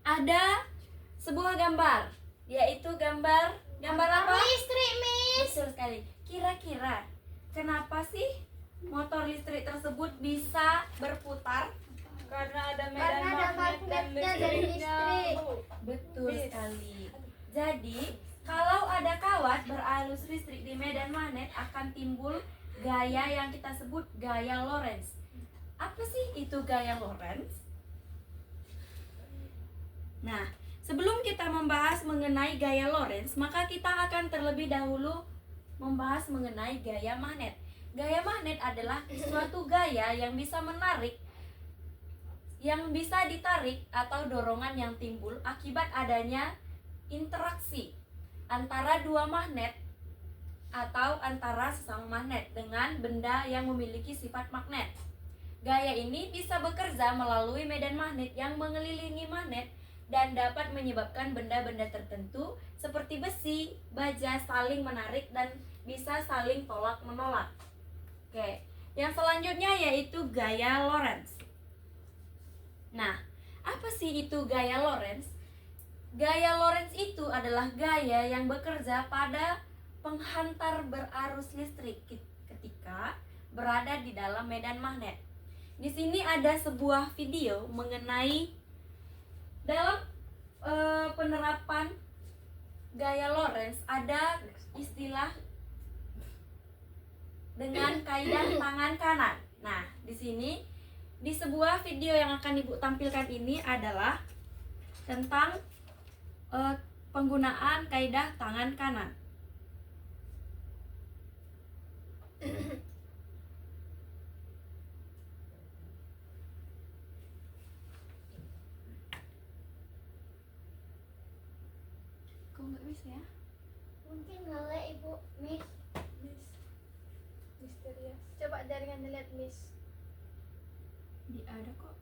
ada sebuah gambar, yaitu gambar apa? Listrik Miss. Betul sekali. Kira-kira kenapa sih motor listrik tersebut bisa berputar? Karena ada medan Karena ada magnet dan magnetnya dari listriknya, listrik. Bu. Betul Bis. sekali. Jadi, kalau ada kawat berarus listrik di medan magnet akan timbul gaya yang kita sebut gaya Lorentz. Apa sih itu gaya Lorentz? Nah, sebelum kita membahas mengenai gaya Lorentz, maka kita akan terlebih dahulu membahas mengenai gaya magnet. Gaya magnet adalah suatu gaya yang bisa menarik, yang bisa ditarik atau dorongan yang timbul akibat adanya interaksi antara dua magnet atau antara sesama magnet dengan benda yang memiliki sifat magnet. Gaya ini bisa bekerja melalui medan magnet yang mengelilingi magnet dan dapat menyebabkan benda-benda tertentu seperti besi, baja saling menarik dan bisa saling tolak-menolak. Oke, yang selanjutnya yaitu gaya Lorentz. Nah, apa sih itu gaya Lorentz? Gaya Lorentz itu adalah gaya yang bekerja pada penghantar berarus listrik ketika berada di dalam medan magnet. Di sini ada sebuah video mengenai dalam penerapan gaya Lorentz ada istilah dengan kaidah tangan kanan. Nah, di sini di sebuah video yang akan Ibu tampilkan ini adalah tentang penggunaan kaidah tangan kanan. Kok nggak bisa ya? Mungkin ngelek ibu. Miss. Misterius. Coba jaringan dilihat Miss. Ada kok.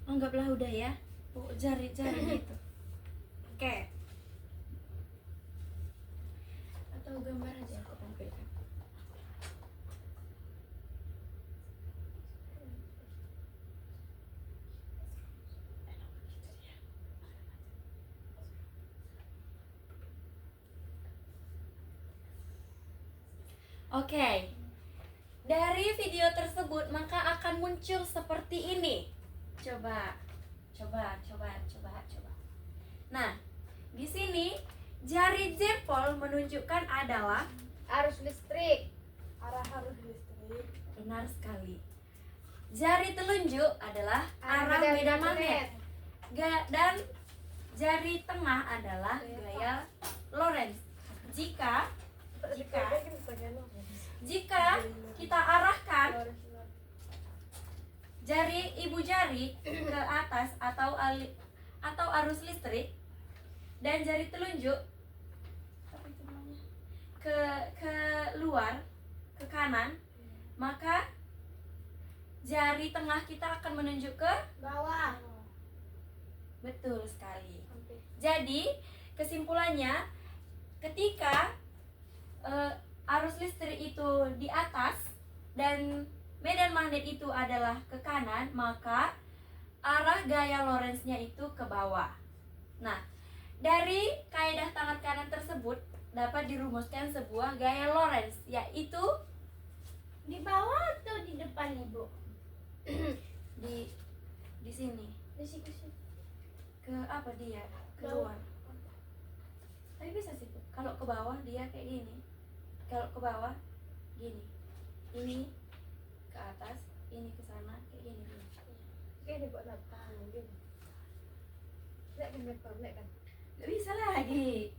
Anggaplah udah ya. Oh, jari-jari gitu. Oke. Atau gambar aja aku tampilkan. Oke. Dari video tersebut maka akan muncul seperti ini. Coba. Nah, di sini jari jempol menunjukkan adalah Arus listrik. Arah arus listrik. benar sekali. Jari telunjuk adalah arah medan magnet. Dan jari tengah adalah gaya Lorentz. Jika kita arahkan ibu jari ke atas atau arus listrik dan jari telunjuk ke luar ke kanan, maka jari tengah kita akan menunjuk ke Bawah. betul sekali. Jadi kesimpulannya, ketika arus listrik itu di atas dan medan magnet itu adalah ke kanan, maka arah gaya Lorentz-nya itu ke bawah. Nah, dari kaidah tangan kanan tersebut dapat dirumuskan sebuah gaya Lorentz, yaitu Di bawah atau di depan Ibu? di sini. Di situ sih. Ke apa dia? Keluar. Tapi bisa sih. Kalau ke bawah dia kayak gini. Kalau ke bawah gini. Ini ke atas, ini ke sana kayak gini. Gini buat lapang gini. Lihat kan lapang, lihat kan. Gak bisa lagi.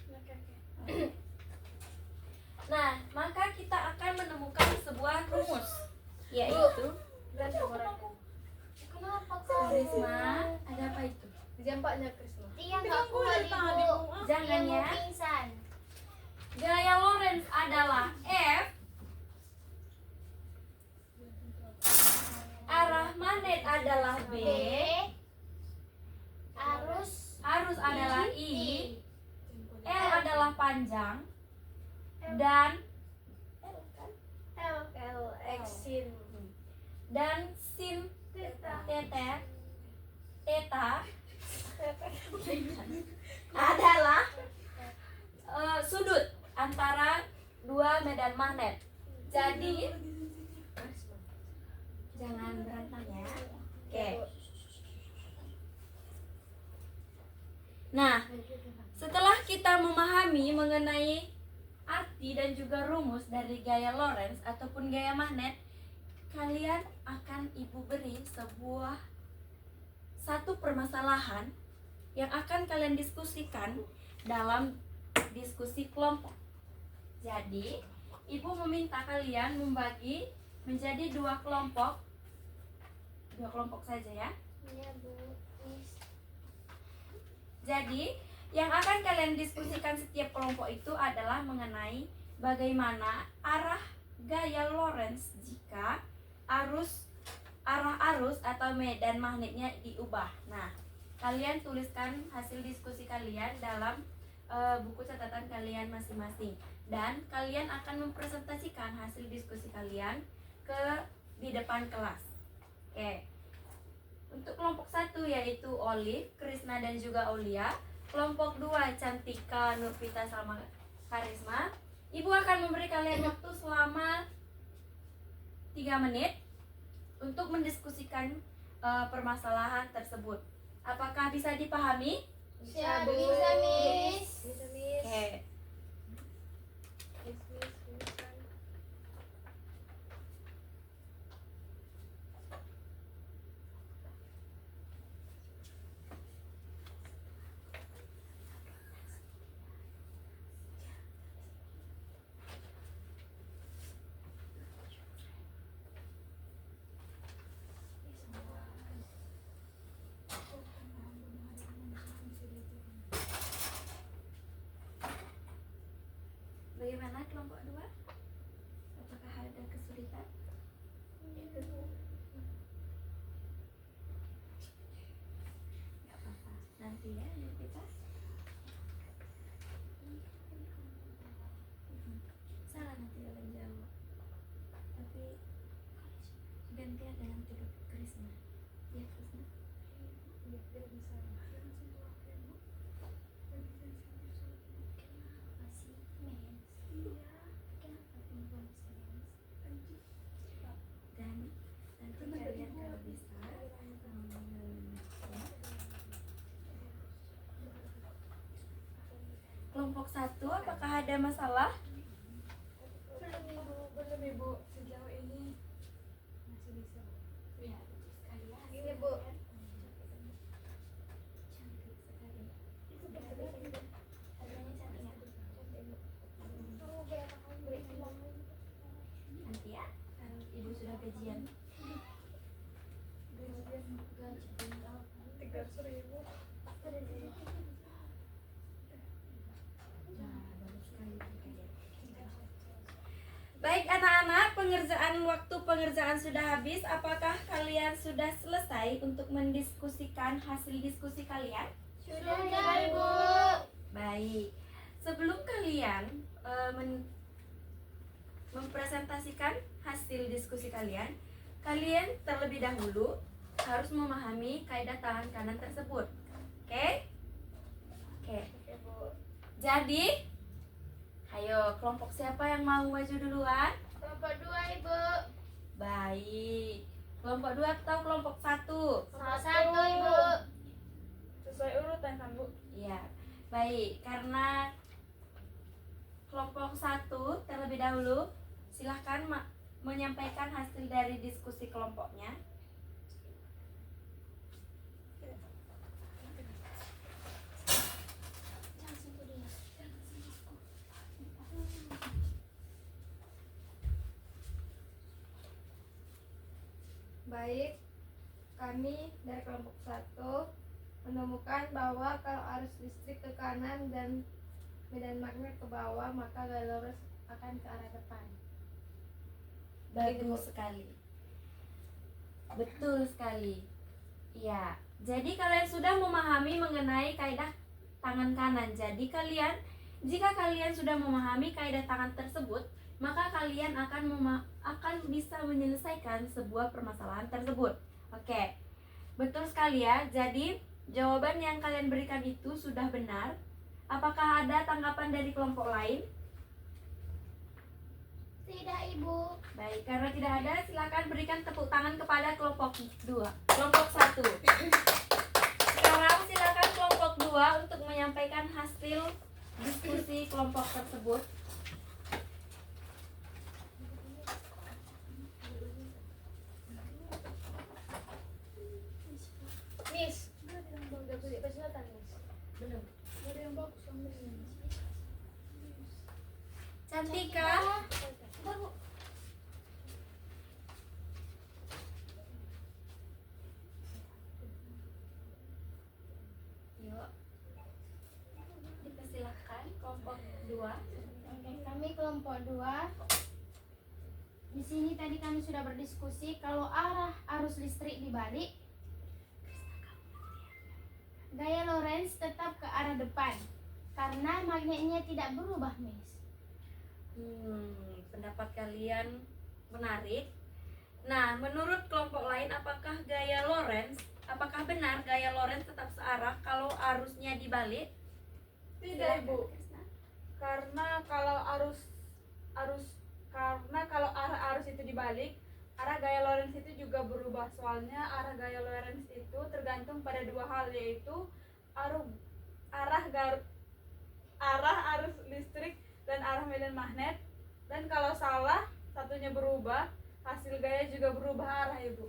Oke. Nah, maka kita akan menemukan sebuah rumus, yaitu Berantem orangnya. Kenapa karisma. Ada apa itu? Jampaknya Krisma. Dia nggak kuat Ibu. Jangan Dia ya. mau pingsan. Gaya Lorentz adalah F. Arah magnet adalah B. Arus adalah I. L adalah panjang. Dan Sin. dan sin theta adalah sudut antara dua medan magnet. Jadi jangan berantem ya. Oke. Nah, setelah kita memahami mengenai arti dan juga rumus dari gaya Lorentz ataupun gaya magnet, kalian akan Ibu beri satu permasalahan yang akan kalian diskusikan dalam diskusi kelompok. Jadi, Ibu meminta kalian membagi menjadi dua kelompok saja ya. Iya Bu. Jadi, yang akan kalian diskusikan setiap kelompok itu adalah mengenai bagaimana arah gaya Lorentz jika arah arus atau medan magnetnya diubah. Nah, kalian tuliskan hasil diskusi kalian dalam buku catatan kalian masing-masing, dan kalian akan mempresentasikan hasil diskusi kalian di depan kelas. Oke. Untuk kelompok 1 yaitu Olive, Krisna dan juga Aulia. Kelompok 2 Cantika, Nurvita, Salma, Karisma. Ibu akan memberi kalian waktu selama 3 menit untuk mendiskusikan permasalahan tersebut. Apakah bisa dipahami? Bisa, Miss. Oke. Bagaimana kelompok 2? Apakah ada kesulitan? nanti ya kita. Salah nanti kalian jawab. Tapi ganti ada nanti Krisna. Ya Krisna. Kenapa sih mens? Kenapa perempuan bisa mens? Dan nanti kalian kalau bisa kelompok 1 apakah ada masalah? Belum ibu, sejauh ini masih bisa. Ya, sekalian. Ini Bu. Cantik sekali. Harganya cantik nggak? Nanti ya, kalau ibu sudah gajian. 300.000. Nah, bagus sekali kalian. Baik anak-anak, waktu pengerjaan sudah habis. Apakah kalian sudah selesai untuk mendiskusikan hasil diskusi kalian? Sudah Ibu. Baik. Sebelum kalian mempresentasikan hasil diskusi kalian terlebih dahulu harus memahami kaidah tangan kanan tersebut. Oke? Oke. Jadi, ayo kelompok siapa yang mau maju duluan? Kelompok 2 Ibu. Baik. Kelompok 2 atau kelompok 1? Salah 1 Ibu. Sesuai urutan kan Bu? Iya. Baik, karena kelompok 1 terlebih dahulu silahkan menyampaikan hasil dari diskusi kelompoknya. Baik, kami dari kelompok 1 menemukan bahwa kalau arus listrik ke kanan dan medan magnet ke bawah, maka gaya lurus akan ke arah depan. Bagus sekali. Betul sekali. Iya. Jadi kalian sudah memahami mengenai kaidah tangan kanan. Jadi jika kalian sudah memahami kaidah tangan tersebut, maka kalian akan bisa menyelesaikan sebuah permasalahan tersebut. Oke. Betul sekali ya. Jadi jawaban yang kalian berikan itu sudah benar. Apakah ada tanggapan dari kelompok lain? Tidak Ibu. Baik, karena tidak ada, silakan berikan tepuk tangan kepada kelompok 2. Kelompok 1. Sekarang silakan kelompok 2 untuk menyampaikan hasil diskusi kelompok tersebut. Miss, udah beli baju latan Miss. Belum. Ada yang bagus yang Miss. Cantika. Baru. Yuk. Dipersilakan kelompok 2. Oke, kami kelompok 2. Di sini tadi kami sudah berdiskusi kalau arah arus listrik dibalik, gaya Lorentz tetap ke arah depan karena magnetnya tidak berubah, Miss. Pendapat kalian menarik. Nah, menurut kelompok lain, apakah benar gaya Lorentz tetap searah kalau arusnya dibalik? Tidak Ibu. Karena kalau arah arus itu dibalik, arah gaya Lorentz itu juga berubah. Soalnya arah gaya Lorentz itu tergantung pada dua hal, yaitu arah arus listrik dan arah medan magnet. Dan kalau salah satunya berubah, hasil gaya juga berubah arah Ibu.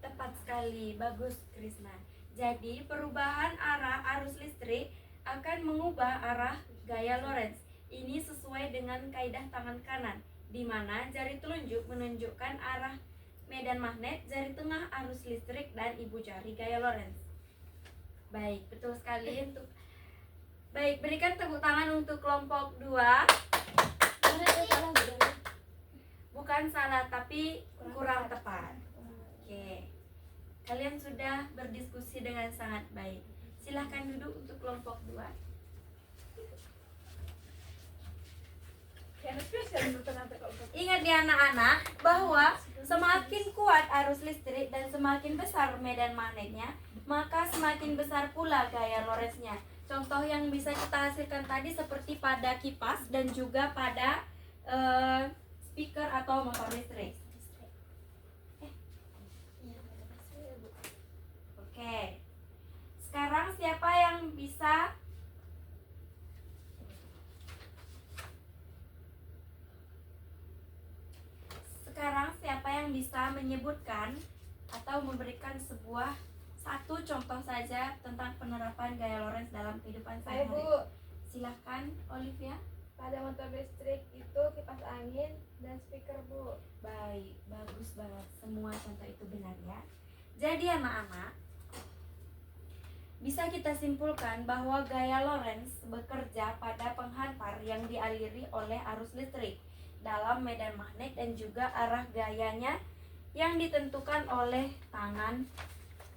Tepat sekali, bagus Krisna. Jadi perubahan arah arus listrik akan mengubah arah gaya Lorentz. Ini sesuai dengan kaidah tangan kanan, di mana jari telunjuk menunjukkan arah medan magnet, jari tengah arus listrik, dan ibu jari gaya Lorentz. Baik, betul sekali. Baik, berikan tepuk tangan untuk kelompok 2. Bukan salah, tapi kurang tepat. Oke. Kalian sudah berdiskusi dengan sangat baik. Silahkan duduk untuk kelompok 2. Yang spesial menurut tante kalau Ingat ya anak-anak bahwa semakin kuat arus listrik dan semakin besar medan magnetnya, maka semakin besar pula gaya Lorentz-nya. Contoh yang bisa kita hasilkan tadi seperti pada kipas dan juga pada speaker atau motor listrik. Oke. Sekarang siapa yang bisa menyebutkan atau memberikan satu contoh saja tentang penerapan gaya Lorentz dalam kehidupan Ayo Bu, sehari-hari? Silahkan Olivia. pada motor listrik itu kipas angin dan speaker Bu. Baik, bagus banget. Semua contoh itu benar ya. Jadi anak-anak, bisa kita simpulkan bahwa gaya Lorentz bekerja pada penghantar yang dialiri oleh arus listrik dalam medan magnet dan juga arah gayanya yang ditentukan oleh tangan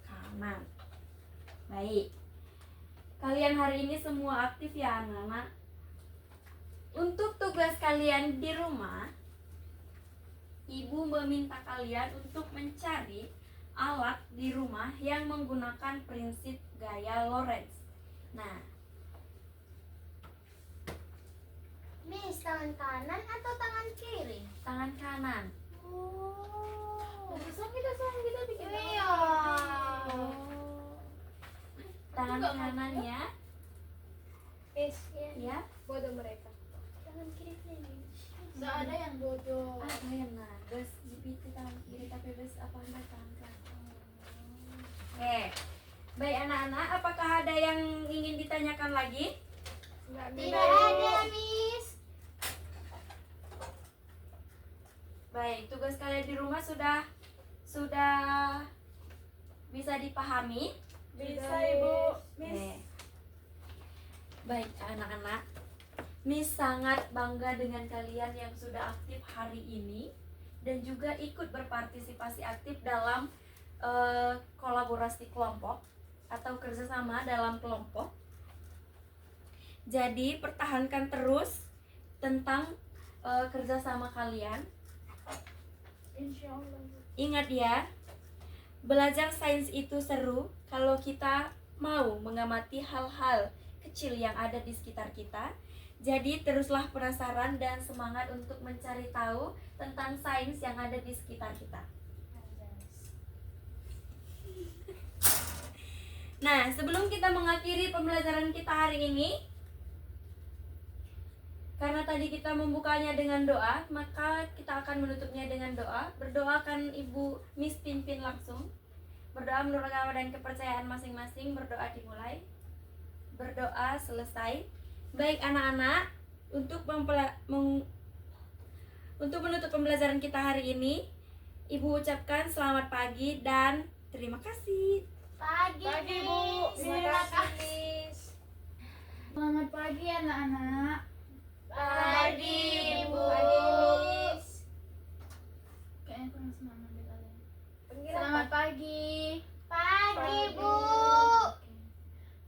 kanan. Baik. Kalian hari ini semua aktif ya anak-anak. Untuk tugas kalian di rumah, Ibu meminta kalian untuk mencari alat di rumah yang menggunakan prinsip gaya Lorentz. Nah, Miss, tangan kanan atau tangan kiri? tangan kanan. Barusan kita bikin Iya. Tangan kanan ya. Miss, Ya. bodoh mereka. Tangan kiri ini. Nggak ada yang bodoh. Ada yang nages di tangan kiri tapi bes apa enggak tangan kanan. Oke. Baik anak-anak, apakah ada yang ingin ditanyakan lagi? Tidak ada, Miss. Baik, tugas kalian di rumah sudah bisa dipahami? bisa Ibu. Miss. Oke. Baik anak-anak, Miss sangat bangga dengan kalian yang sudah aktif hari ini dan juga ikut berpartisipasi aktif dalam kolaborasi kelompok atau kerjasama dalam kelompok. Jadi pertahankan terus tentang kerjasama kalian. Insya Allah. Ingat ya, belajar sains itu seru kalau kita mau mengamati hal-hal kecil yang ada di sekitar kita. Jadi teruslah penasaran dan semangat untuk mencari tahu tentang sains yang ada di sekitar kita. Nah, sebelum kita mengakhiri pembelajaran kita hari ini, karena tadi kita membukanya dengan doa, maka kita akan menutupnya dengan doa. Berdoa kan Ibu Miss pimpin langsung. Berdoa menurut agama dan kepercayaan masing-masing. Berdoa dimulai. Berdoa selesai. Baik anak-anak, untuk menutup pembelajaran kita hari ini, Ibu ucapkan selamat pagi dan terima kasih. Pagi, Bu. Terima kasih. Selamat pagi anak-anak. Pagi, Bu. Kayaknya kurang semangat deh kalian. Pengen Selamat pagi. Pagi, Bu.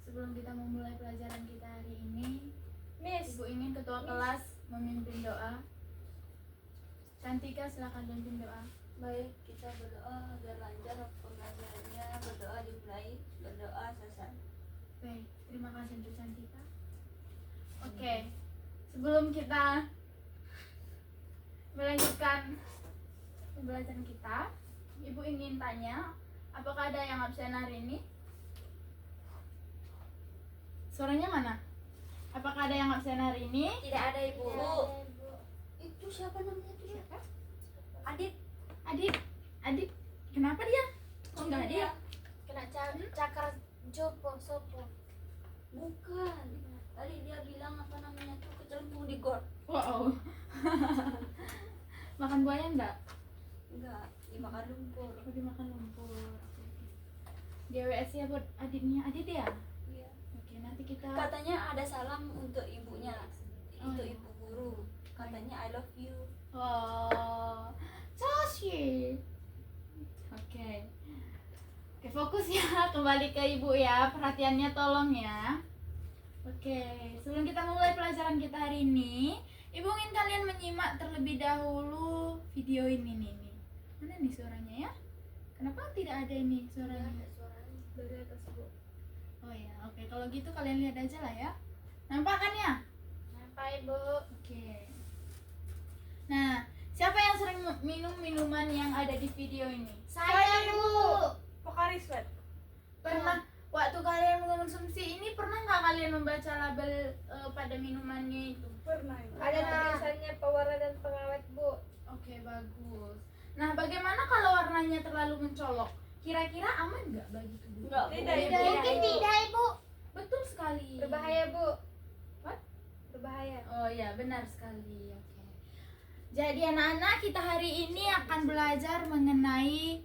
Sebelum kita memulai pelajaran kita hari ini, Miss, Ibu ingin ketua kelas memimpin doa. Cantika silakan pimpin doa. Baik, kita berdoa agar lancar pembelajarannya. Berdoa dimulai, berdoa selesai. Baik, terima kasih untuk Cantika. Oke, sebelum kita melanjutkan pembelajaran kita, Ibu ingin tanya, apakah ada yang absen hari ini? Suaranya mana? Apakah ada yang absen hari ini? Tidak ada Ibu. Itu siapa namanya tuh? Siapa? Adit. Adit, kenapa dia? Oh, enggak dia. Kena cakar jopo sopo. Bukan. Tadi dia bilang apa namanya tuh kecelampung di got. Wow. Makan buahnya enggak? Enggak, dimakan lumpur. Oh, dimakan lumpur. Oke. Dia WS ya buat adiknya. Adit ya? Iya. Oke, nanti kita Katanya ada salam untuk ibunya. Oh, Itu iya. ibu guru. Katanya I love you. oh, so sweet. Oke. Oke, fokus ya, kembali ke ibu ya, perhatiannya tolong ya. Oke, sebelum kita mulai pelajaran kita hari ini, ibu ingin kalian menyimak terlebih dahulu video ini nih. Mana nih suaranya ya? Kenapa tidak ada ini suaranya? Dari atas Bu. Oh ya, oke. Kalau gitu kalian lihat aja lah ya. Nampak kan ya? Nampak ibu. Oke. Nah, siapa yang sering minum minuman yang ada di video ini? Saya ibu. Pokaris Wet. Pernah waktu kalian mengonsumsi ini pernah nggak kalian membaca label pada minumannya itu? Pernah Ibu. Ada tulisannya pewarna dan pengawet bu. Oke, bagus. Nah, bagaimana kalau warnanya terlalu mencolok? Kira-kira aman nggak bagi tubuh? Enggak, Tidak, Bu. Ibu. Mungkin tidak ibu. Betul sekali. Berbahaya bu. What? Berbahaya. Oh ya, benar sekali. Oke. Jadi anak-anak, kita hari ini akan belajar mengenai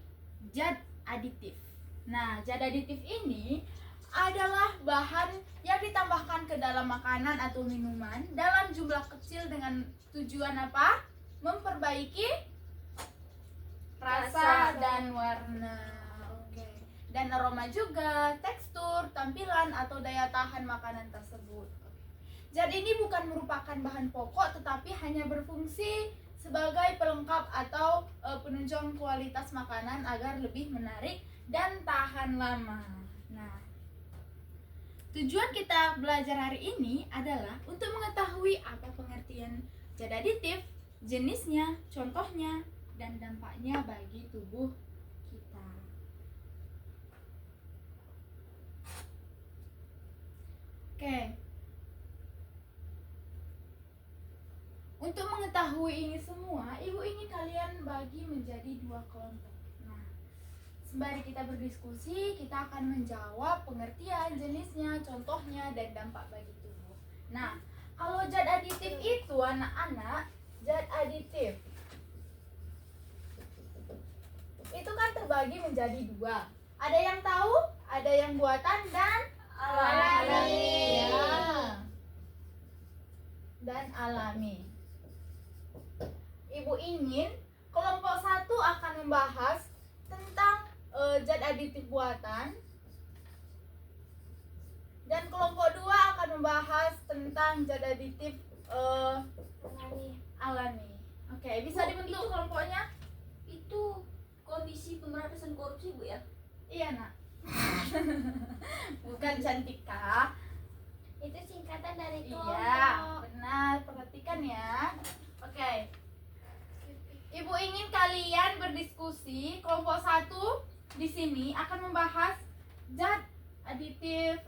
zat aditif. Nah, zat aditif ini adalah bahan yang ditambahkan ke dalam makanan atau minuman dalam jumlah kecil dengan tujuan apa? Memperbaiki rasa dan warna. Oke. Dan aroma juga, tekstur, tampilan atau daya tahan makanan tersebut. Zat ini bukan merupakan bahan pokok tetapi hanya berfungsi sebagai pelengkap atau penunjang kualitas makanan agar lebih menarik dan tahan lama. Nah, tujuan kita belajar hari ini adalah untuk mengetahui apa pengertian zat aditif, jenisnya, contohnya, dan dampaknya bagi tubuh kita. Oke. Untuk mengetahui ini semua, ibu ingin kalian bagi menjadi 2 kelompok. Nah, sembari kita berdiskusi, kita akan menjawab pengertian, jenisnya, contohnya, dan dampak bagi tubuh. Nah, kalau zat aditif itu anak-anak, zat aditif itu kan terbagi menjadi 2. Ada yang tahu, ada yang buatan dan Alami. Ya. Dan alami. Ibu ingin kelompok 1 akan membahas tentang zat aditif buatan, dan kelompok 2 akan membahas tentang zat aditif alami. Oke, bisa dibentuk kelompoknya? Itu Komisi Pemberantasan Korupsi Bu ya? Iya, Nak. Bukan Cantika. Itu singkatan dari kelompok. Iya, benar. Perhatikan ya. Oke. Ibu ingin kalian berdiskusi. Kelompok 1 di sini akan membahas zat aditif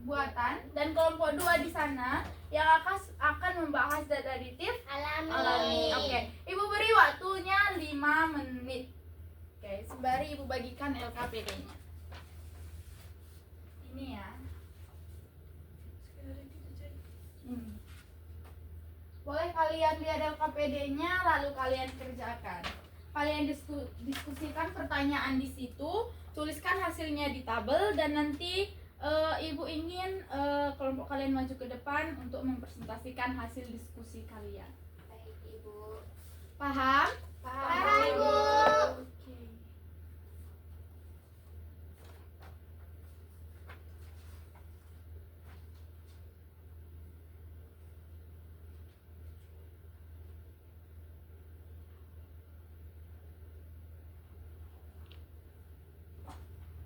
buatan, dan kelompok 2 di sana yang akan membahas zat aditif alami. Oke. Ibu beri waktunya 5 menit. Oke, sembari ibu bagikan LKPD-nya. Ini ya. Boleh kalian lihat LKPD-nya lalu kalian kerjakan. Kalian diskusikan pertanyaan di situ, tuliskan hasilnya di tabel, dan nanti ibu ingin kelompok kalian maju ke depan untuk mempresentasikan hasil diskusi kalian. Baik ibu. Paham? Paham ibu. Oke.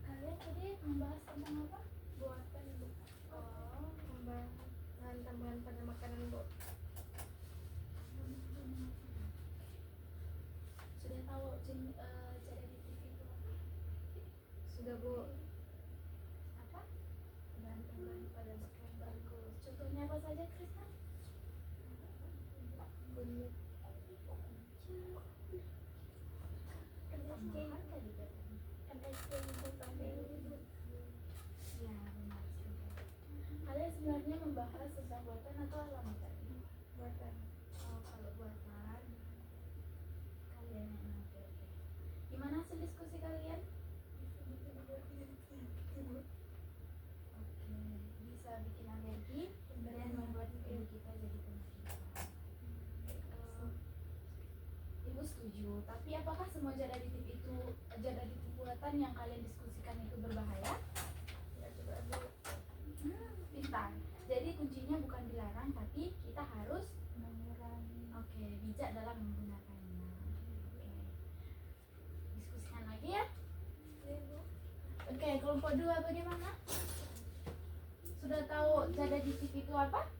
Kalian tadi membahas tentang apa? Buatan bu. Oh, tambahan pada makanan bu. Sudah tahu zat aditif itu apa? Sudah bu. Apa? Bahan-bahan pada makanan. Bagus. Contohnya apa saja, Krisna? Kunyit. Tambahan tadi katanya. Ya, benar sekali. Kalian sebenarnya membahas tentang buatan atau alami tadi? Buatan. Oh, kalau buatan kalian yang oke. Gimana hasil diskusi kalian? Oke, bisa bikin alergi dan membuat tubuh kita jadi penyakitan. Ibu setuju, tapi apakah semua zat aditif itu zat aditif buatan kejahatan yang kalian diskusikan itu berbahaya? Pintar. Jadi kuncinya bukan dilarang, tapi kita harus mengurangi. Oke, bijak dalam menggunakannya. Oke. Diskusikan lagi ya. Oke, kelompok 2 bagaimana? Sudah tahu zat aditif itu apa?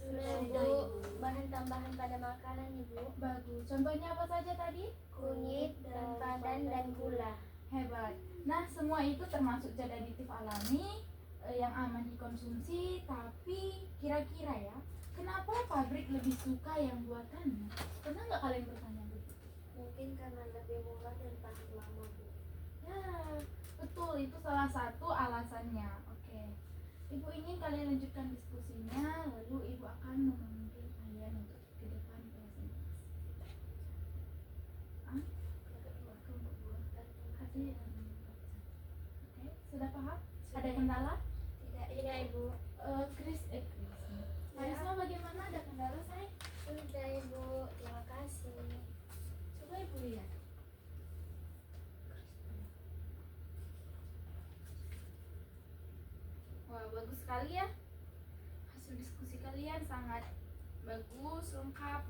Sudah Bu, bahan tambahan pada makanan Ibu. Bagus. Contohnya apa saja tadi? Kunyit, daun pandan, dan gula. Hebat. Nah, semua itu termasuk zat aditif alami yang aman dikonsumsi, tapi kira-kira ya, kenapa pabrik lebih suka yang buatannya? Pernah nggak kalian bertanya gitu? Mungkin karena lebih murah dan tahan lama Bu. Ya, betul, itu salah satu alasannya. Oke. Ibu ingin kalian lanjutkan diskusinya, lalu Ibu akan memanggil kalian untuk ke depan kelas ini. Kelompok 2. Oke, sudah paham? Ada kendala? Tidak Ibu. Chris. Karisma bagaimana? Ada kendala, say? Sudah Ibu, terima kasih. Coba Ibu lihat. Wah, bagus sekali ya. Hasil diskusi kalian sangat bagus, lengkap.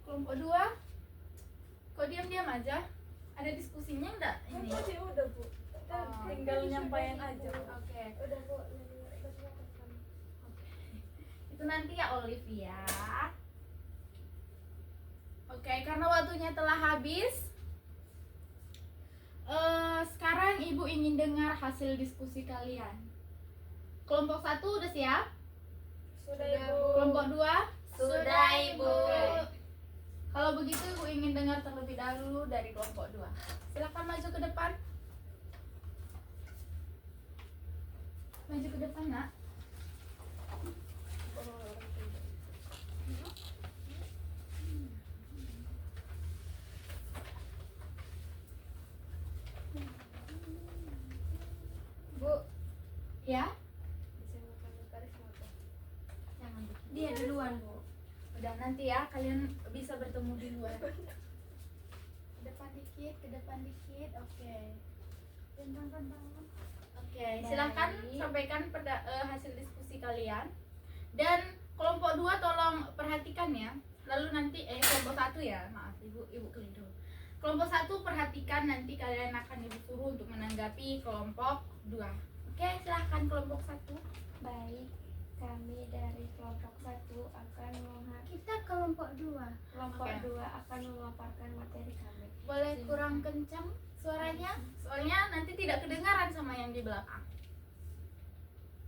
Kelompok 2. Kok diam-diam aja? Ada diskusinya enggak ini? Tadi udah Bu, kita tinggal nyampain aja. Oke. Udah Bu. Itu nanti ya Olivia. Oke, karena waktunya telah habis. Sekarang Ibu ingin dengar hasil diskusi kalian. Kelompok 1 udah siap? Sudah Ibu. Kelompok 2? Sudah, Ibu. Oke. Kalau begitu Ibu ingin dengar terlebih dahulu dari kelompok 2. Silakan maju ke depan. Maju ke depan, Nak. Bu, Ya? bisa makan Karisma Bu. Jangan. Dia duluan, Bu. Udah nanti ya, kalian bisa bertemu di luar. Ke depan dikit, ke depan dikit. Oke. Oke, silahkan sampaikan hasil diskusi kalian. Dan kelompok 2 tolong perhatikan ya. Lalu nanti kelompok 1 ya, maaf Ibu keliru. Kelompok 1 perhatikan, nanti kalian akan Ibu suruh untuk menanggapi kelompok 2. Oke, silahkan kelompok 1. Baik, kami dari kelompok 1 akan kita kelompok 2. Kelompok Oke. 2 akan memaparkan materi kami. Boleh kurang kencang suaranya? Soalnya nanti tidak kedengaran sama yang di belakang.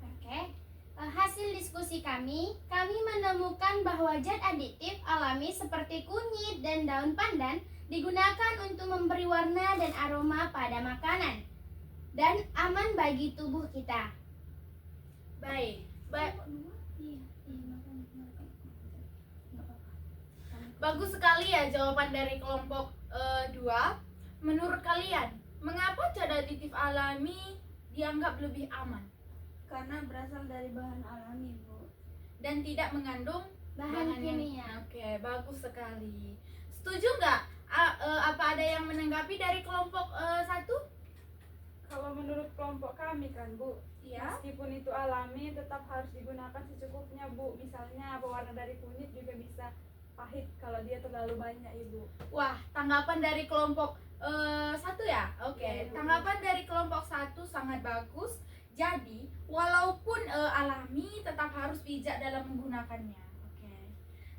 Oke. Hasil diskusi kami menemukan bahwa zat aditif alami seperti kunyit dan daun pandan digunakan untuk memberi warna dan aroma pada makanan dan aman bagi tubuh kita. Baik. Bagus sekali ya jawaban dari kelompok 2. Menurut kalian, mengapa zat aditif alami dianggap lebih aman Karena berasal dari bahan alami, Bu. dan tidak mengandung Bahan yang- kimia. Oke, bagus sekali. Setuju nggak? Apa ada yang menanggapi dari kelompok 1? Kalau menurut kelompok kami kan Bu, Ya. meskipun itu alami tetap harus digunakan secukupnya Bu. Misalnya pewarna dari kunyit juga bisa pahit kalau dia terlalu banyak Ibu. Wah, tanggapan dari kelompok 1 ya? Oke, tanggapan dari kelompok 1 sangat bagus. Jadi, walaupun alami, tetap harus bijak dalam menggunakannya. Oke.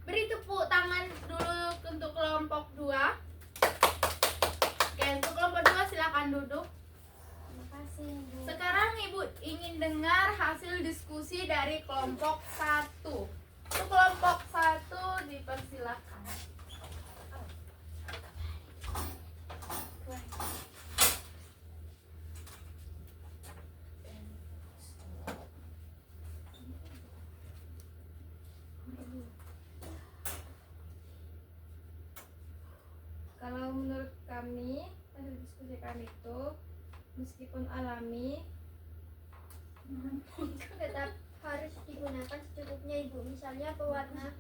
Beri tepuk tangan dulu untuk kelompok 2. Oke, untuk kelompok 2 silakan duduk. Terima kasih Bu. Sekarang Ibu ingin dengar hasil diskusi dari kelompok 1. Untuk kelompok 1 dipersilakan. Kalau menurut kami, hasil diskusi kami itu meskipun alami Tetap harus digunakan secukupnya Ibu. Misalnya pewarna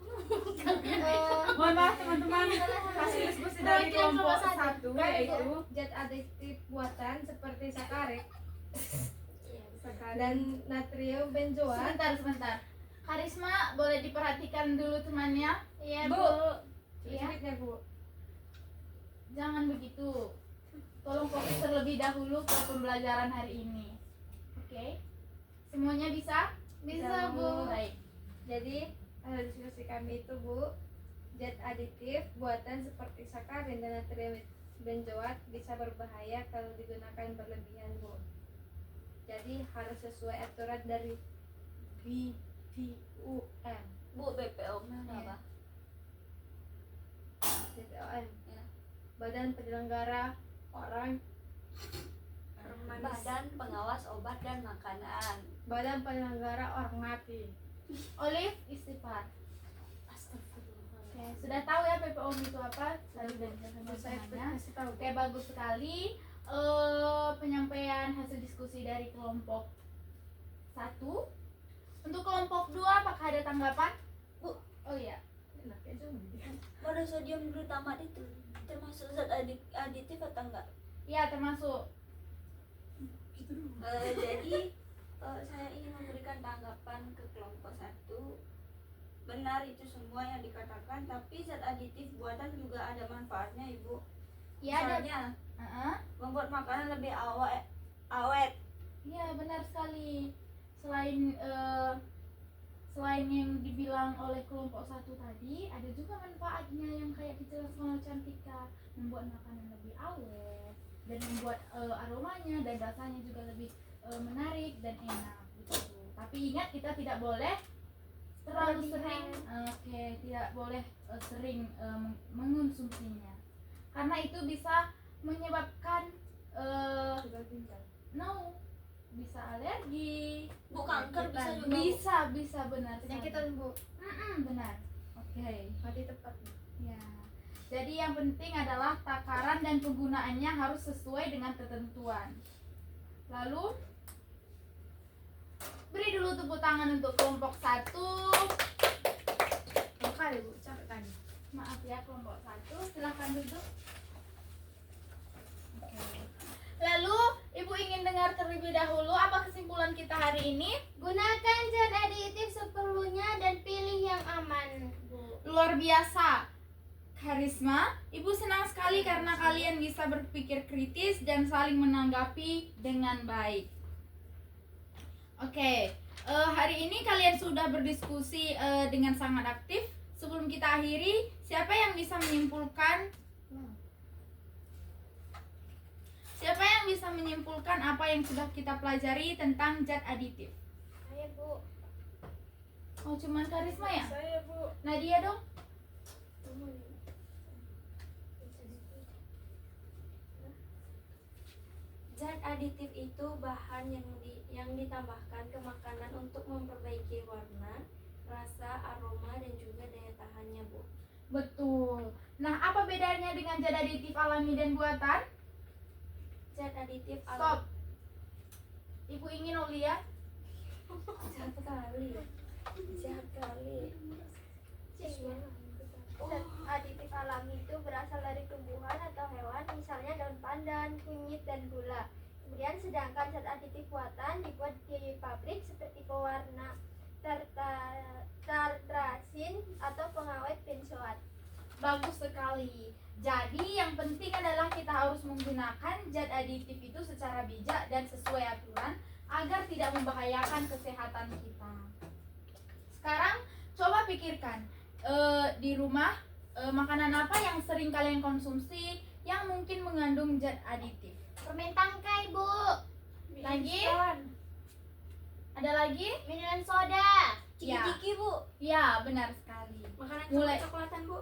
Mohon maaf teman-teman, hasil diskusi dari kelompok 1 yaitu zat adiktif buatan seperti sakarit dan natrium benzoat. Sebentar. Karisma, boleh diperhatikan dulu temannya? Iya, Bu. Iya. Sedikitnya, Bu. Jangan begitu. Tolong fokus terlebih dahulu ke pembelajaran hari ini. Oke? Semuanya bisa? Bisa, Bu. Baik. Jadi diskusi kami itu, Bu, zat aditif buatan seperti sakarin dan natrium benzoat bisa berbahaya kalau digunakan berlebihan, Bu. Jadi harus sesuai aturan dari BPOM. Bu, BPOM-nya apa? BPOM. Ya. Badan Penyelenggara Orang Badan Pengawas Obat dan Makanan. Badan Penyelenggara Orang Mati. Olive istighfar. Astagfirullah. Oke, sudah tahu ya PPOM itu apa? Tadi udah dijelasin Saya semuanya. kasih tahu. Oke, bagus sekali. Penyampaian hasil diskusi dari kelompok 1. Untuk kelompok 2 apakah ada tanggapan? Bu. Oh iya. Monosodium glutamat itu termasuk zat aditif atau enggak? Iya, termasuk. Jadi saya ingin memberikan tanggapan ke kelompok 1. Benar itu semua yang dikatakan, tapi zat aditif buatan juga ada manfaatnya, Ibu. Iya, ada. Misalnya Heeh. membuat makanan lebih awet. Iya, benar sekali. Selain yang dibilang oleh kelompok 1 tadi, ada juga manfaatnya yang kayak dijelaskan oleh Cantika, membuat makanan lebih awet dan membuat aromanya dan rasanya juga lebih menarik dan enak gitu. Tapi ingat, kita tidak boleh terlalu sering, tidak boleh sering mengonsumsinya, karena itu bisa menyebabkan bisa alergi. Bu, kanker bisa juga, Bu. Bisa benar. Penyakitan, Bu. Benar. Oke. Mati tepat. Ya. Jadi yang penting adalah takaran dan penggunaannya harus sesuai dengan ketentuan. Lalu beri dulu tepuk tangan untuk kelompok 1. Kali, Bu, capek tadi. Maaf ya, kelompok 1. Silahkan duduk. Oke. Lalu Ibu ingin dengar terlebih dahulu apa kesimpulan kita hari ini? Gunakan zat aditif seperlunya dan pilih yang aman, Bu. Luar biasa. Karisma, Ibu senang sekali karena kalian bisa berpikir kritis dan saling menanggapi dengan baik. Oke, hari ini kalian sudah berdiskusi dengan sangat aktif. Sebelum kita akhiri, siapa yang bisa menyimpulkan? Siapa yang bisa menyimpulkan apa yang sudah kita pelajari tentang zat aditif? Ayo, Bu. Oh, cuman Karisma ya? Saya, Bu. Nadia dong? Zat aditif itu bahan yang ditambahkan ke makanan untuk memperbaiki warna, rasa, aroma, dan juga daya tahannya, Bu. Betul. Nah, apa bedanya dengan zat aditif alami dan buatan? Zat aditif Stop. Ibu ingin lihat? Jahat sekali. Jahat sekali. Zat aditif alami itu berasal dari tumbuhan atau hewan, misalnya daun pandan, kunyit, dan gula. Kemudian sedangkan zat aditif buatan dibuat di pabrik seperti pewarna tartrasin atau pengawet benzoat. Bagus sekali. Jadi yang penting adalah kita harus menggunakan zat aditif itu secara bijak dan sesuai aturan agar tidak membahayakan kesehatan kita. Sekarang coba pikirkan di rumah makanan apa yang sering kalian konsumsi yang mungkin mengandung zat aditif? Permen tangkai, Bu. Lagi? Ada lagi? Minuman soda. Ciki-ciki, Bu. Ya, benar sekali. Makanan Mulai. coklat-coklatan, Bu.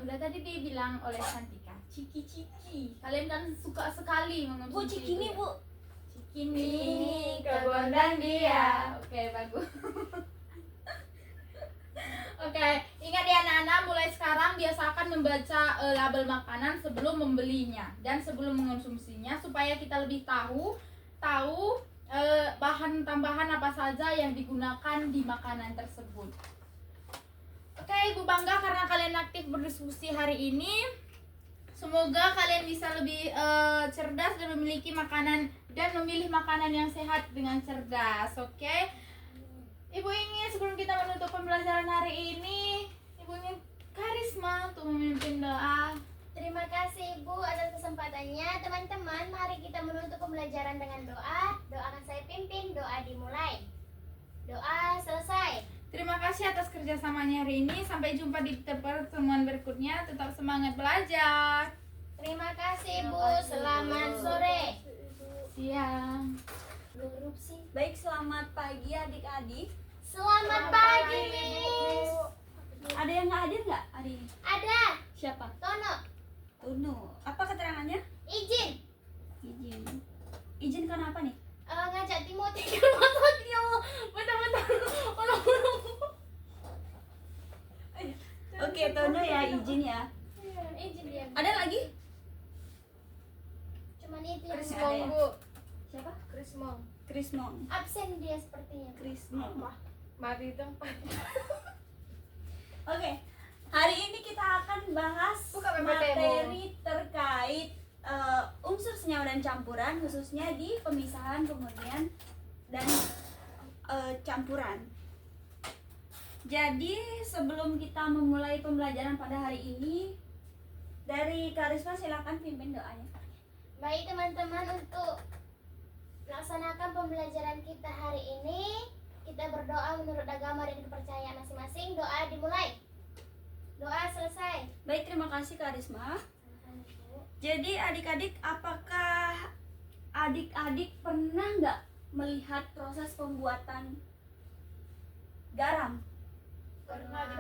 Udah tadi dibilang oleh Cantika. Ciki-ciki. Kalian kan suka sekali mengonsumsi Bu, cikini, itu ya? Bu. Cikini, kebun dan dia. Oke, bagus. Oke, ingat ya anak-anak, mulai sekarang biasakan membaca label makanan sebelum membelinya dan sebelum mengonsumsinya supaya kita lebih tahu bahan tambahan apa saja yang digunakan di makanan tersebut. Oke, Ibu bangga karena kalian aktif berdiskusi hari ini. Semoga kalian bisa lebih cerdas dan memiliki makanan dan memilih makanan yang sehat dengan cerdas. Oke. Ibu ingin sebelum kita menutup pembelajaran hari ini, Ibu ingin Karisma untuk memimpin doa. Terima kasih Ibu atas kesempatannya. Teman-teman, mari kita menutup pembelajaran dengan doa. Doa akan saya pimpin, doa dimulai. Doa selesai. Terima kasih atas kerjasamanya hari ini. Sampai jumpa di pertemuan berikutnya. Tetap semangat belajar. Terima kasih Ibu. Selamat sore. Siang. Baik, selamat pagi adik-adik. Selamat pagi, Miss. Ada yang nggak hadir nggak hari ini? Ada. Siapa? Tono, Tuno. Apa keterangannya? izin. Izin. Izin karena apa nih? Ngajak Timothy ke rumah sakit. Bentar-bentar. Oke, Tono ya izin ya. Izin dia. Ada lagi? Cuman itu yang Chris mau. ada ya? Bu, Siapa? Chris Mong. Krismong. Absen dia sepertinya. Krismong. Mari tempat. Oke, hari ini kita akan bahas Buka PPT-mu. materi terkait unsur senyawa dan campuran, khususnya di pemisahan, pemurnian, dan campuran. Jadi sebelum kita memulai pembelajaran pada hari ini, dari Karisma silakan pimpin doanya. Baik teman-teman, untuk melaksanakan pembelajaran kita hari ini, kita berdoa menurut agama dan kepercayaan masing-masing. Doa dimulai. Doa selesai. Baik, terima kasih Karisma. Jadi adik-adik, apakah adik-adik pernah nggak melihat proses pembuatan garam? Pernah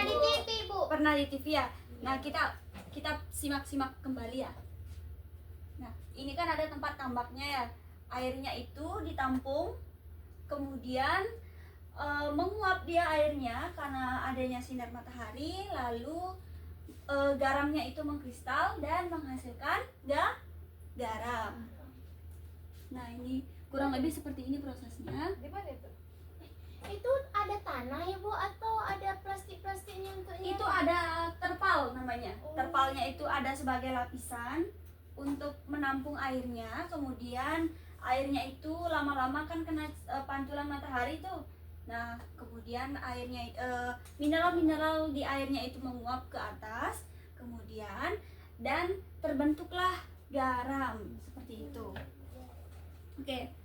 di TV, Bu. Pernah di TV ya? Nah, kita simak-simak kembali ya. Nah, ini kan ada tempat tambaknya ya. Airnya itu ditampung, kemudian menguap dia airnya karena adanya sinar matahari, lalu garamnya itu mengkristal dan menghasilkan garam. Nah, ini kurang lebih seperti ini prosesnya. Di mana itu? Itu ada tanah ya, Bu, atau ada plastik-plastiknya untuknya? Itu ada terpal namanya. Terpalnya itu ada sebagai lapisan untuk menampung airnya, kemudian airnya itu lama-lama kan kena pantulan matahari tuh. Nah, kemudian airnya mineral-mineral di airnya itu menguap ke atas, kemudian dan terbentuklah garam seperti itu. Oke.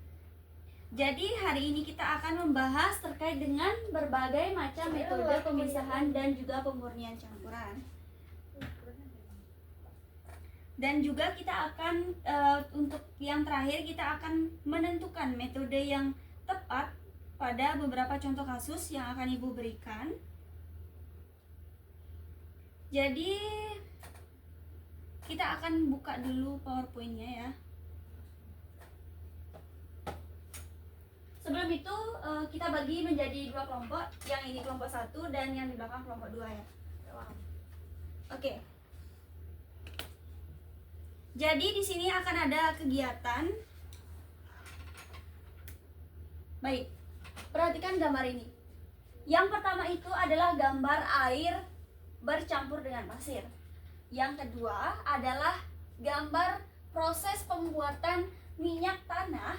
Jadi hari ini kita akan membahas terkait dengan berbagai macam metode pemisahan dan juga pemurnian campuran. Dan juga kita akan untuk yang terakhir kita akan menentukan metode yang tepat pada beberapa contoh kasus yang akan Ibu berikan. Jadi kita akan buka dulu PowerPoint-nya ya. Sebelum itu kita bagi menjadi dua kelompok, yang ini kelompok 1 dan yang di belakang kelompok 2 ya. Oke. Jadi di sini akan ada kegiatan. Baik. Perhatikan gambar ini. Yang pertama itu adalah gambar air bercampur dengan pasir. Yang kedua adalah gambar proses pembuatan minyak tanah.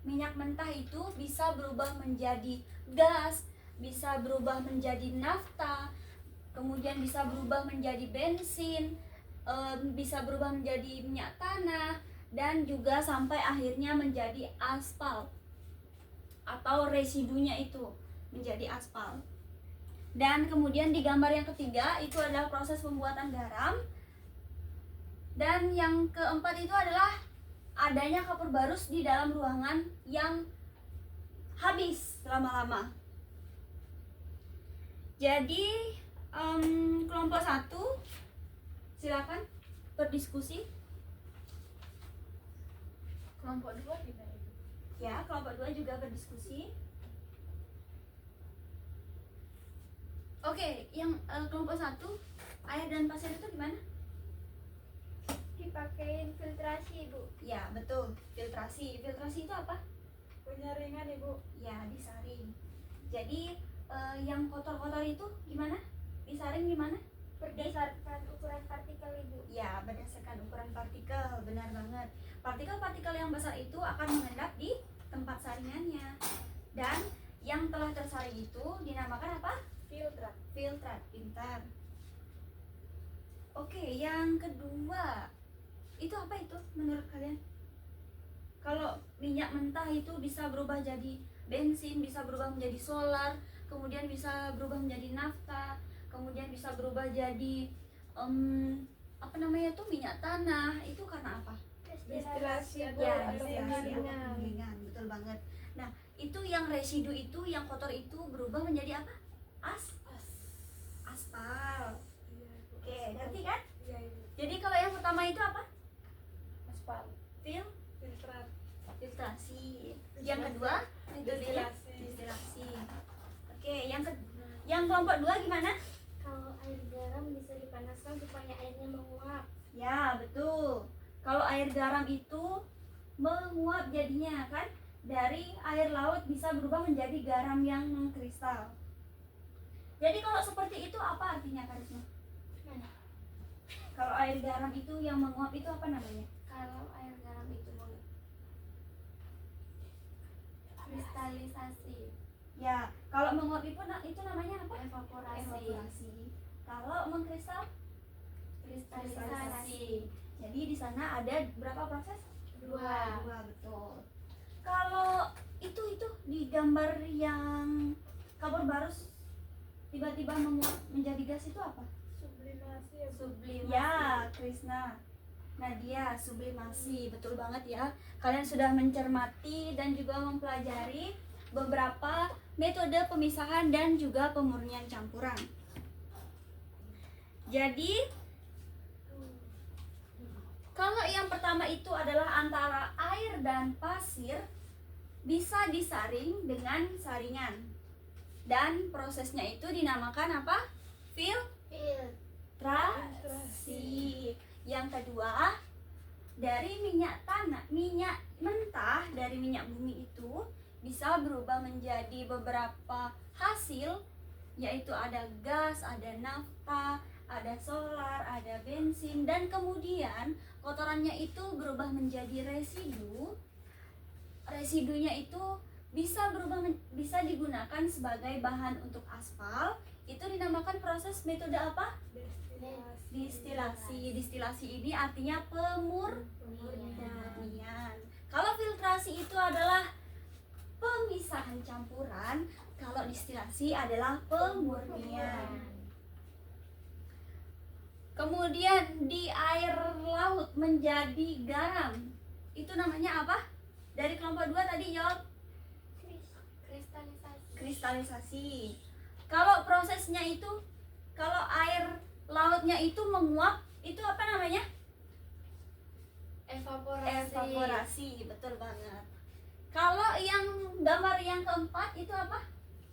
Minyak mentah itu bisa berubah menjadi gas, bisa berubah menjadi nafta, kemudian bisa berubah menjadi bensin, bisa berubah menjadi minyak tanah, dan juga sampai akhirnya menjadi aspal atau residunya itu menjadi aspal. Dan kemudian di gambar yang ketiga itu adalah proses pembuatan garam. Dan yang keempat itu adalah adanya kapur barus di dalam ruangan yang habis lama-lama. Jadi kelompok 1 silakan berdiskusi. Kelompok 2 gimana itu? Ya, kelompok 2 juga berdiskusi. Oke, yang kelompok 1 air dan pasir itu gimana? Dipakein filtrasi, Bu. Ya, betul. Filtrasi. Filtrasi itu apa? Penyaringan Ibu. Ya, disaring. Jadi yang kotor-kotor itu gimana? Disaring gimana? berdasarkan ukuran partikel Ibu. Ya, berdasarkan ukuran partikel, benar banget. Partikel-partikel yang besar itu akan mengendap di tempat saringannya. Dan yang telah tersaring itu dinamakan apa? Filtrat. Filtrat, pintar. Oke, yang kedua, itu apa itu menurut kalian? Kalau minyak mentah itu bisa berubah jadi bensin, bisa berubah menjadi solar, kemudian bisa berubah menjadi nafta, kemudian bisa berubah jadi apa namanya tuh minyak tanah. Itu karena apa? Destilasi Bu, Ya, atau destilasi atau penggilingan. penggilingan, betul banget. Nah, itu yang residu itu, yang kotor itu berubah menjadi apa? Aspal. Oke, ngerti kan? Iya Ibu. Jadi kalau yang pertama itu apa? Aspal. Filtrat. Filtrasi. Yang kedua metodenya Destilasi. destilasi. Oke, yang kelompok dua gimana? Kalau air garam bisa dipanaskan supaya airnya menguap. Ya, betul. Kalau air garam itu menguap jadinya kan, dari air laut bisa berubah menjadi garam yang mengkristal. Jadi kalau seperti itu apa artinya Karisma? Mana? Kalau air garam itu yang menguap itu apa namanya? Kalau air garam itu kristalisasi, Ya, kalau menguap itu namanya apa? evaporasi, Evaporasi. Kalau mengkristal? kristalisasi. Jadi di sana ada berapa proses? Dua. Dua, betul. Kalau itu di gambar yang kabur barus tiba-tiba menguap menjadi gas itu apa? Sublimasi ya Bu. Sublimasi. Ya, Krisna. Nadia, sublimasi, betul banget ya. Kalian sudah mencermati dan juga mempelajari beberapa metode pemisahan dan juga pemurnian campuran. Jadi, kalau yang pertama itu adalah antara air dan pasir, bisa disaring dengan saringan. Dan prosesnya itu dinamakan apa? Filtrasi. Yang kedua, dari minyak mentah dari minyak bumi itu bisa berubah menjadi beberapa hasil, yaitu ada gas, ada nafta, ada solar, ada bensin, dan kemudian kotorannya itu berubah menjadi residu. Residunya itu bisa bisa digunakan sebagai bahan untuk aspal. Itu dinamakan proses metode apa? Distilasi. Distilasi ini artinya pemurnian. Kalau filtrasi itu adalah pemisahan campuran, kalau distilasi adalah pemurnian. Kemudian di air laut menjadi garam, itu namanya apa? Dari kelompok 2 tadi jawab Kristalisasi. kristalisasi. Kalau prosesnya itu, kalau air lautnya itu menguap, itu apa namanya? Evaporasi, betul banget. Kalau yang gambar yang keempat itu apa?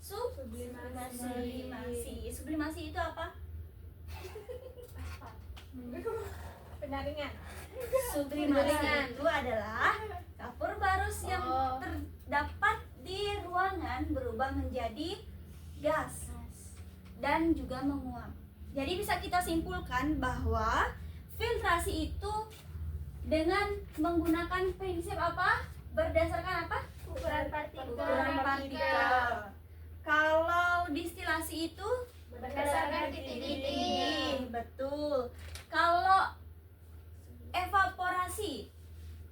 Sublimasi. Sublimasi itu apa? Penyaringan. Sublimasi itu adalah kapur barus yang terdapat di ruangan berubah menjadi gas dan juga menguap. Jadi bisa kita simpulkan bahwa filtrasi itu dengan menggunakan prinsip apa? Berdasarkan apa? Ukuran partikel. Ukuran partikel. Kalau distilasi itu Berdasarkan titik-titik. betul. Kalau evaporasi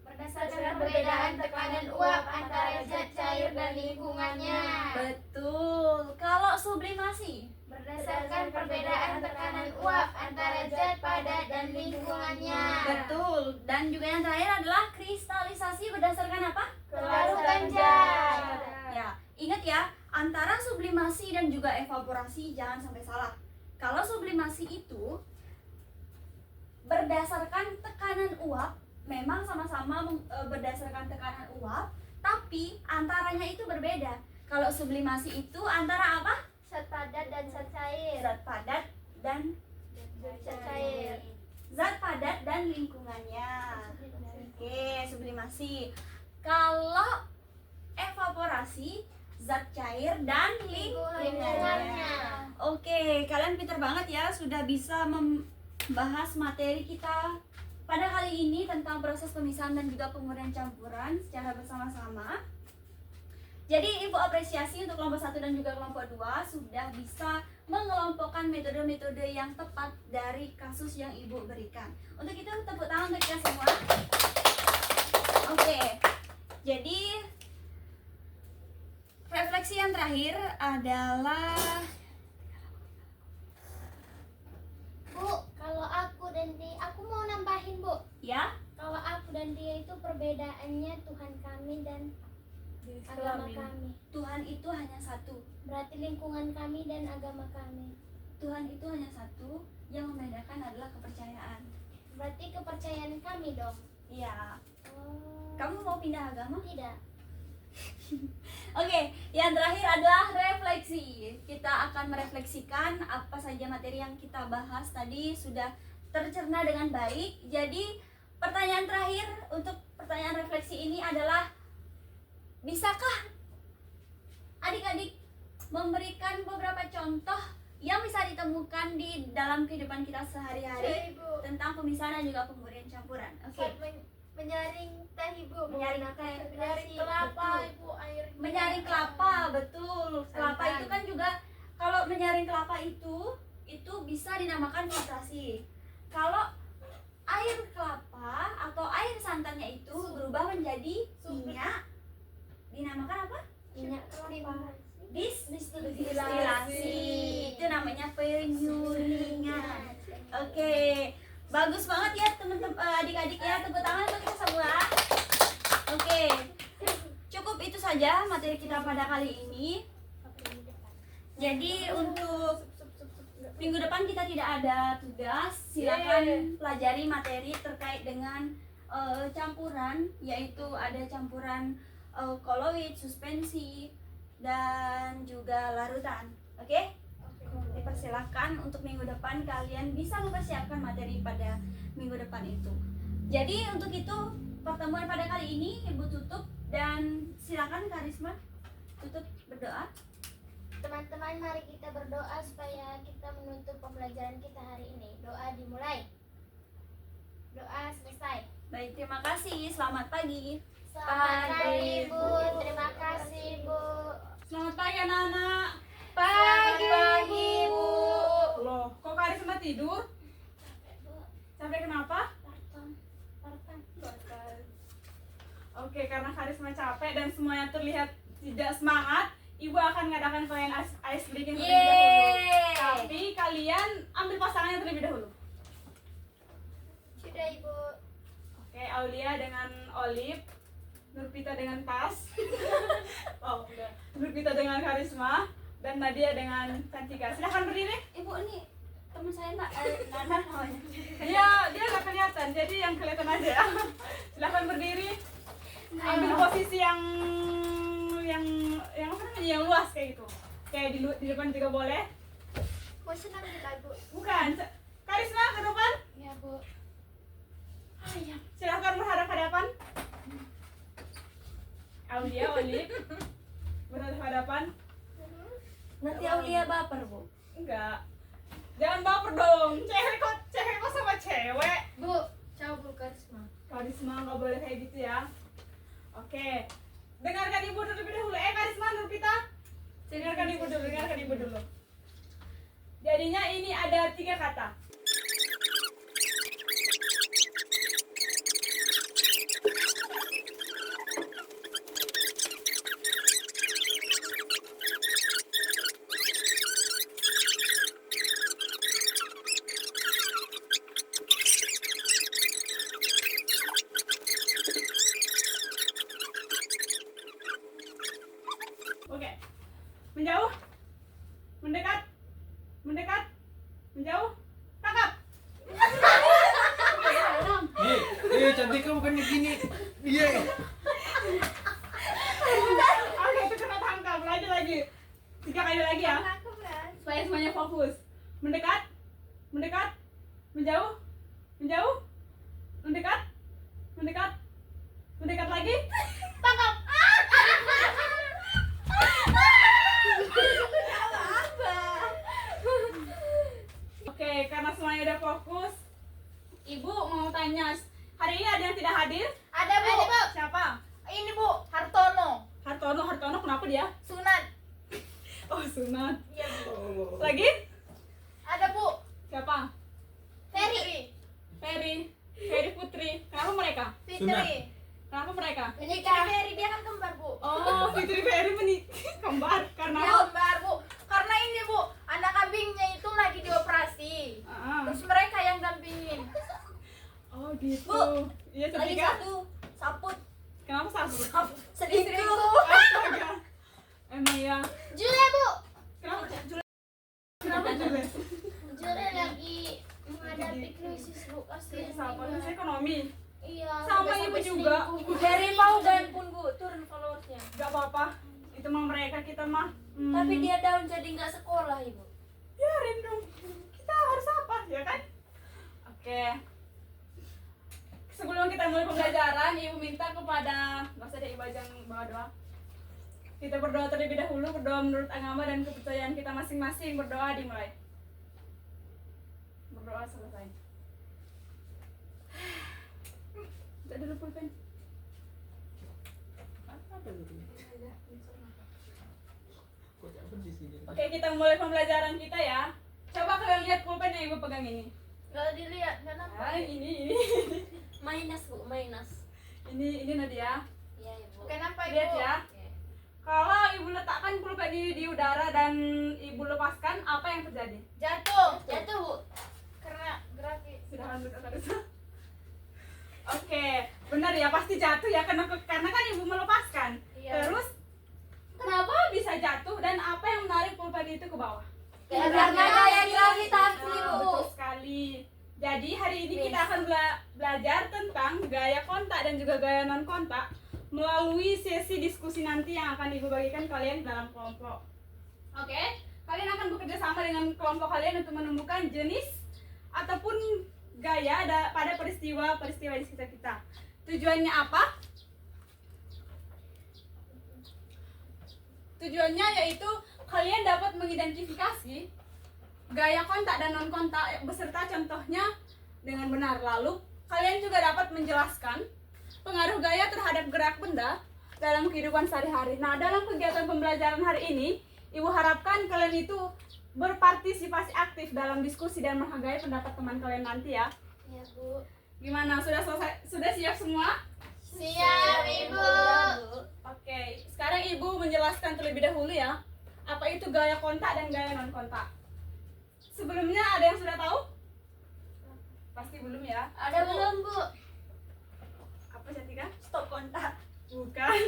Berdasarkan perbedaan tekanan uap antara zat cair dan lingkungannya. betul. Kalau sublimasi Berdasarkan perbedaan tekanan uap antara zat padat dan lingkungannya. betul. Dan juga yang terakhir adalah kristalisasi berdasarkan apa? Kelarutan zat. Ya, ingat ya, antara sublimasi dan juga evaporasi jangan sampai salah. Kalau sublimasi itu berdasarkan tekanan uap, memang sama-sama berdasarkan tekanan uap, tapi antaranya itu berbeda. Kalau sublimasi itu antara apa? Zat padat dan zat cair. Zat padat dan Zat cair. zat padat dan lingkungannya. Oke, sublimasi. Kalau evaporasi, zat cair dan lingkungannya. Oke, kalian pintar banget ya, sudah bisa membahas materi kita pada kali ini tentang proses pemisahan dan juga penguraian campuran secara bersama-sama. Jadi Ibu apresiasi untuk kelompok 1 dan juga kelompok 2 sudah bisa mengelompokkan metode-metode yang tepat dari kasus yang Ibu berikan. Untuk itu tepuk tangan untuk kita semua. Oke, jadi refleksi yang terakhir adalah Bu, kalau aku dan dia, aku mau nambahin Bu. ya, Kalau aku dan dia itu perbedaannya Tuhan kami dan agama kami. Tuhan itu hanya satu. Berarti lingkungan kami dan agama kami. Tuhan itu hanya satu, yang membedakan adalah kepercayaan. Berarti kepercayaan kami dong. Iya. Oh, Kamu mau pindah agama? tidak. Oke, yang terakhir adalah refleksi. Kita akan merefleksikan apa saja materi yang kita bahas tadi sudah tercerna dengan baik. Jadi, pertanyaan terakhir untuk pertanyaan refleksi ini adalah, bisakah adik-adik memberikan beberapa contoh yang bisa ditemukan di dalam kehidupan kita sehari-hari tentang pemisahan dan juga penguraian campuran? Oke. Menyaring teh Ibu, Menyaring menggunakan teh, gerasi. kelapa betul. Ibu, air Menyaring kelapa, betul. Kelapa Santan. itu kan juga, kalau menyaring kelapa itu bisa dinamakan filtrasi. Kalau air kelapa atau air santannya itu berubah menjadi minyak, dinamakan apa? Minyak kelapa. Distilasi. Itu namanya penyulingan. Oke, bagus banget ya teman-teman, adik-adik ya, tepuk tangan untuk kita semua. Oke, cukup itu saja materi kita pada kali ini. Jadi untuk minggu depan kita tidak ada tugas. Silakan pelajari materi terkait dengan campuran, yaitu ada campuran koloid, suspensi, dan juga larutan. Oke? Dipersilakan untuk minggu depan kalian bisa mempersiapkan materi pada minggu depan itu. Jadi untuk itu pertemuan pada kali ini Ibu tutup, dan silakan Karisma tutup berdoa. Teman-teman, mari kita berdoa supaya kita menutup pembelajaran kita hari ini. Doa dimulai. Doa selesai. Baik, terima kasih. Selamat pagi. Selamat pagi Bu. Terima kasih Bu. Selamat pagi anak-anak. Pagi, Bu. Loh, kok Karisma tidur? Sampai kenapa? Oke, karena Karisma capek dan semuanya terlihat tidak semangat, Ibu akan mengadakan kalian ice breaking terlebih dahulu. Tapi kalian ambil pasangannya terlebih dahulu. Sudah Ibu. Oke, Aulia dengan Olive, Nurpita dengan Tas, oh, enggak. Nurpita dengan Karisma, dan Nadia dengan Cantika. Silahkan berdiri. Ibu, ini teman saya Nana namanya. Dia nggak kelihatan, jadi yang kelihatan aja. Silahkan berdiri. Ambil posisi yang apa namanya, yang luas kayak gitu. Kayak di depan juga boleh. Mau senang kita Ibu. Bukan. Karisma ke depan. Ya Bu. Silahkan berhadap-hadapan. Aulia, Olive, berhadap-hadapan. Nanti Aulia baper, Bu. Enggak. Jangan baper dong. Cewek kok sama cewek. Bu, ciao Bu Karisma. Karisma nggak boleh kayak gitu ya. Oke. Dengarkan Ibu terlebih dahulu. Karisma, Nurpita. Dengarkan Ibu dulu. Jadinya ini ada 3 kata. Oke. Menjauh. Mendekat. Mendekat. Menjauh. Tangkap. Cantik kamu bukan gini. Iya. Oke, itu kena tangkap. Lagi. 3 kali lagi ya. Supaya semuanya fokus. Mendekat. Mendekat. Menjauh. Menjauh. Mendekat. Mendekat. Mendekat lagi. Tangkap. tidak hadir? Ada Bu. Siapa? Ini Bu, Hartono. Hartono kenapa dia? Sunat. Oh, sunat. Iya Bu. Lagi? Ada Bu. Siapa? Ferry. Ferry Putri. Kenapa mereka? Fitri. Kenapa mereka? Menikah. Ferry dia kan kembar Bu. Oh, Fitri Ferry kembar karena Dia apa? kembar Bu. Karena ini Bu, anak kambingnya itu lagi dioperasi. Ah. Terus mereka yang dampingin. Oh, gitu. Bu, Iya, Lagi Cantika. satu, saput. Kenapa satu? Selingkuh. Astaga. Emang ya. Jule Bu. Kenapa Jule? Jule lagi menghadapi krisis Bu, kasihan. Sama krisis ekonomi. Iya. Sama udah ibu sampai juga. selingkuh. Dari Paudan pun Bu turun followersnya. Gak apa-apa. Itu mah mereka, kita mah. Tapi dia down jadi nggak sekolah Ibu. Biarin dong. Kita harus apa, ya kan? Oke. Sebelum kita mulai pembelajaran, Ibu minta kepada, nggak usah deh Ibu aja yang bawa doa. Kita berdoa terlebih dahulu, berdoa menurut agama dan kepercayaan kita masing-masing. Berdoa dimulai. Berdoa selesai. Tidak dulu pulpen. Oke, kita mulai pembelajaran kita ya. Coba kalian lihat pulpen yang Ibu pegang ini. Kalau dilihat nggak nampak. Ah, ini. Minus Bu, minus. Ini Nadia. Iya Ibu. Oke, nampak Ibu. Lihat ya. Kalau Ibu letakkan pulpen ini di udara dan Ibu lepaskan, apa yang terjadi? Jatuh. Jatuh, Bu. Karena grafis. Sudah lanjut harus. Oke, benar ya, pasti jatuh ya karena kan Ibu melepaskan. Iya. Terus kenapa bisa jatuh dan apa yang menarik pulpen itu ke bawah? Karena gaya gravitasi, Nah, Bu. betul sekali. Jadi hari ini kita akan belajar tentang gaya kontak dan juga gaya non kontak melalui sesi diskusi nanti yang akan Ibu bagikan kalian dalam kelompok. Oke, kalian akan bekerja sama dengan kelompok kalian untuk menemukan jenis ataupun gaya pada peristiwa-peristiwa di sekitar kita. Tujuannya apa? Tujuannya yaitu kalian dapat mengidentifikasi gaya kontak dan non kontak beserta contohnya dengan benar. Lalu kalian juga dapat menjelaskan pengaruh gaya terhadap gerak benda dalam kehidupan sehari-hari. Nah, dalam kegiatan pembelajaran hari ini, Ibu harapkan kalian itu berpartisipasi aktif dalam diskusi dan menghargai pendapat teman kalian nanti ya. Iya Bu. Gimana? Sudah selesai? Sudah siap semua? Siap Ibu. Oke, sekarang Ibu menjelaskan terlebih dahulu ya, apa itu gaya kontak dan gaya non kontak. Sebelumnya ada yang sudah tahu? Pasti belum ya? Ada belum, Bu? Apa Cantika? Stop kontak. Bukan.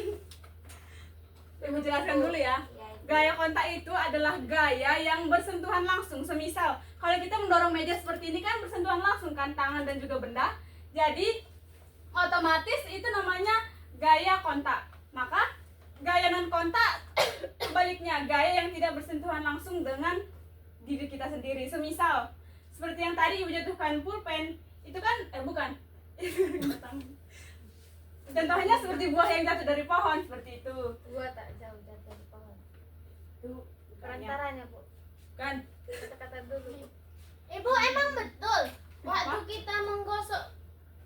Ibu jelaskan dulu ya. Gaya kontak itu adalah gaya yang bersentuhan langsung. Semisal, kalau kita mendorong meja seperti ini kan bersentuhan langsung kan, tangan dan juga benda. Jadi, otomatis itu namanya gaya kontak. Maka, gaya non kontak sebaliknya, gaya yang tidak bersentuhan langsung dengan diri kita sendiri. Semisal, seperti yang tadi Ibu jatuhkan pulpen, itu kan, bukan. Contohnya seperti buah yang jatuh dari pohon, seperti itu. Gua tak jauh dari pohon. Itu Perantaranya Bu. kan. Kata-kata dulu. Ibu emang betul waktu kita menggosok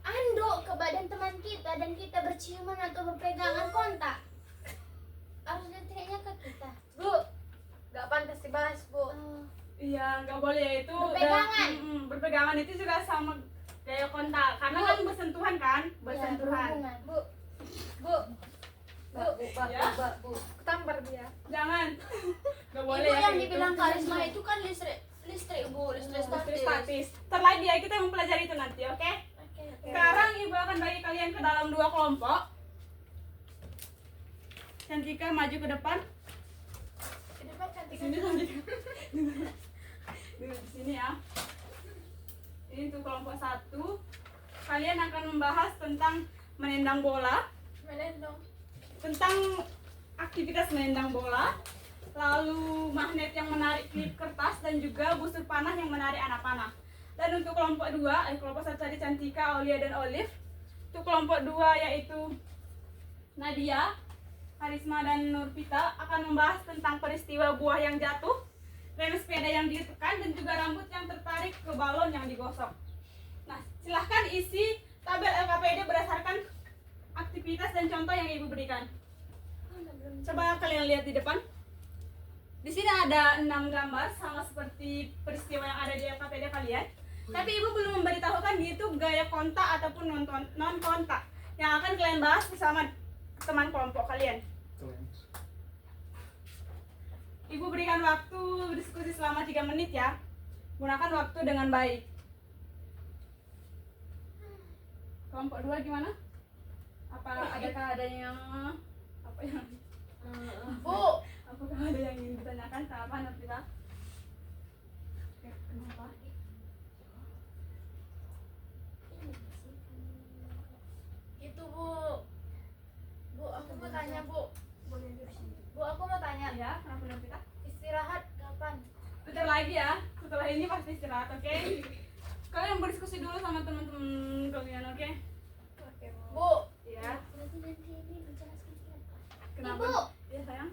anduk ke badan teman kita dan kita berciuman atau berpegangan kontak harus diteriknya ke kita. Bu, gak pantas dibahas Bu. Iya, nggak boleh ya itu. Berpegangan. Berpegangan itu juga sama gaya kontak, karena kan bersentuhan kan, bersentuhan. berhubungan. Bu, Bu, Ya, Bu, tampar dia. jangan. Nggak boleh Ibu ya. yang kayak dibilang gitu. karisma itu kan listrik, Bu, listrik Listrik statis. statis. Ntar lagi ya kita mempelajari itu nanti, oke? Sekarang Ibu akan bagi kalian ke dalam 2 kelompok. Cantika maju ke depan. Di depan cantik. Sini Cantika. Duduk di sini ya. Ini untuk kelompok 1. Kalian akan membahas tentang menendang bola, Menendong. tentang aktivitas menendang bola, lalu magnet yang menarik klip kertas dan juga busur panah yang menarik anak panah. Dan untuk kelompok 2, kelompok 1 tadi Cantika, Aulia dan Olive. Untuk kelompok 2 yaitu Nadia, Karisma dan Nurpita akan membahas tentang peristiwa buah yang jatuh, rem sepeda yang ditekan dan juga rambut yang tertarik ke balon yang digosok. Nah, silahkan isi tabel LKPD berdasarkan aktivitas dan contoh yang ibu berikan. Coba kalian lihat di depan. Di sini ada 6 gambar sama seperti peristiwa yang ada di LKPD kalian. Tapi ibu belum memberitahukan itu gaya kontak ataupun non kontak yang akan kalian bahas bersama teman kelompok kalian. Ibu berikan waktu diskusi selama 3 menit ya. Gunakan waktu dengan baik. Kelompok 2 gimana? Adakah ada yang Bu, apakah ada yang ingin ditanyakan? Kenapa Nafisa? Kenapa? itu Bu aku mau tanya Bu. Bu aku mau tanya, Ya, kenapa Nafisa? istirahat kapan? Bentar lagi ya. Setelah ini pasti istirahat, oke? Kalian berdiskusi dulu sama teman-teman kalian, oke? Bu, Ya. Kenapa? Ibu. Ya sayang.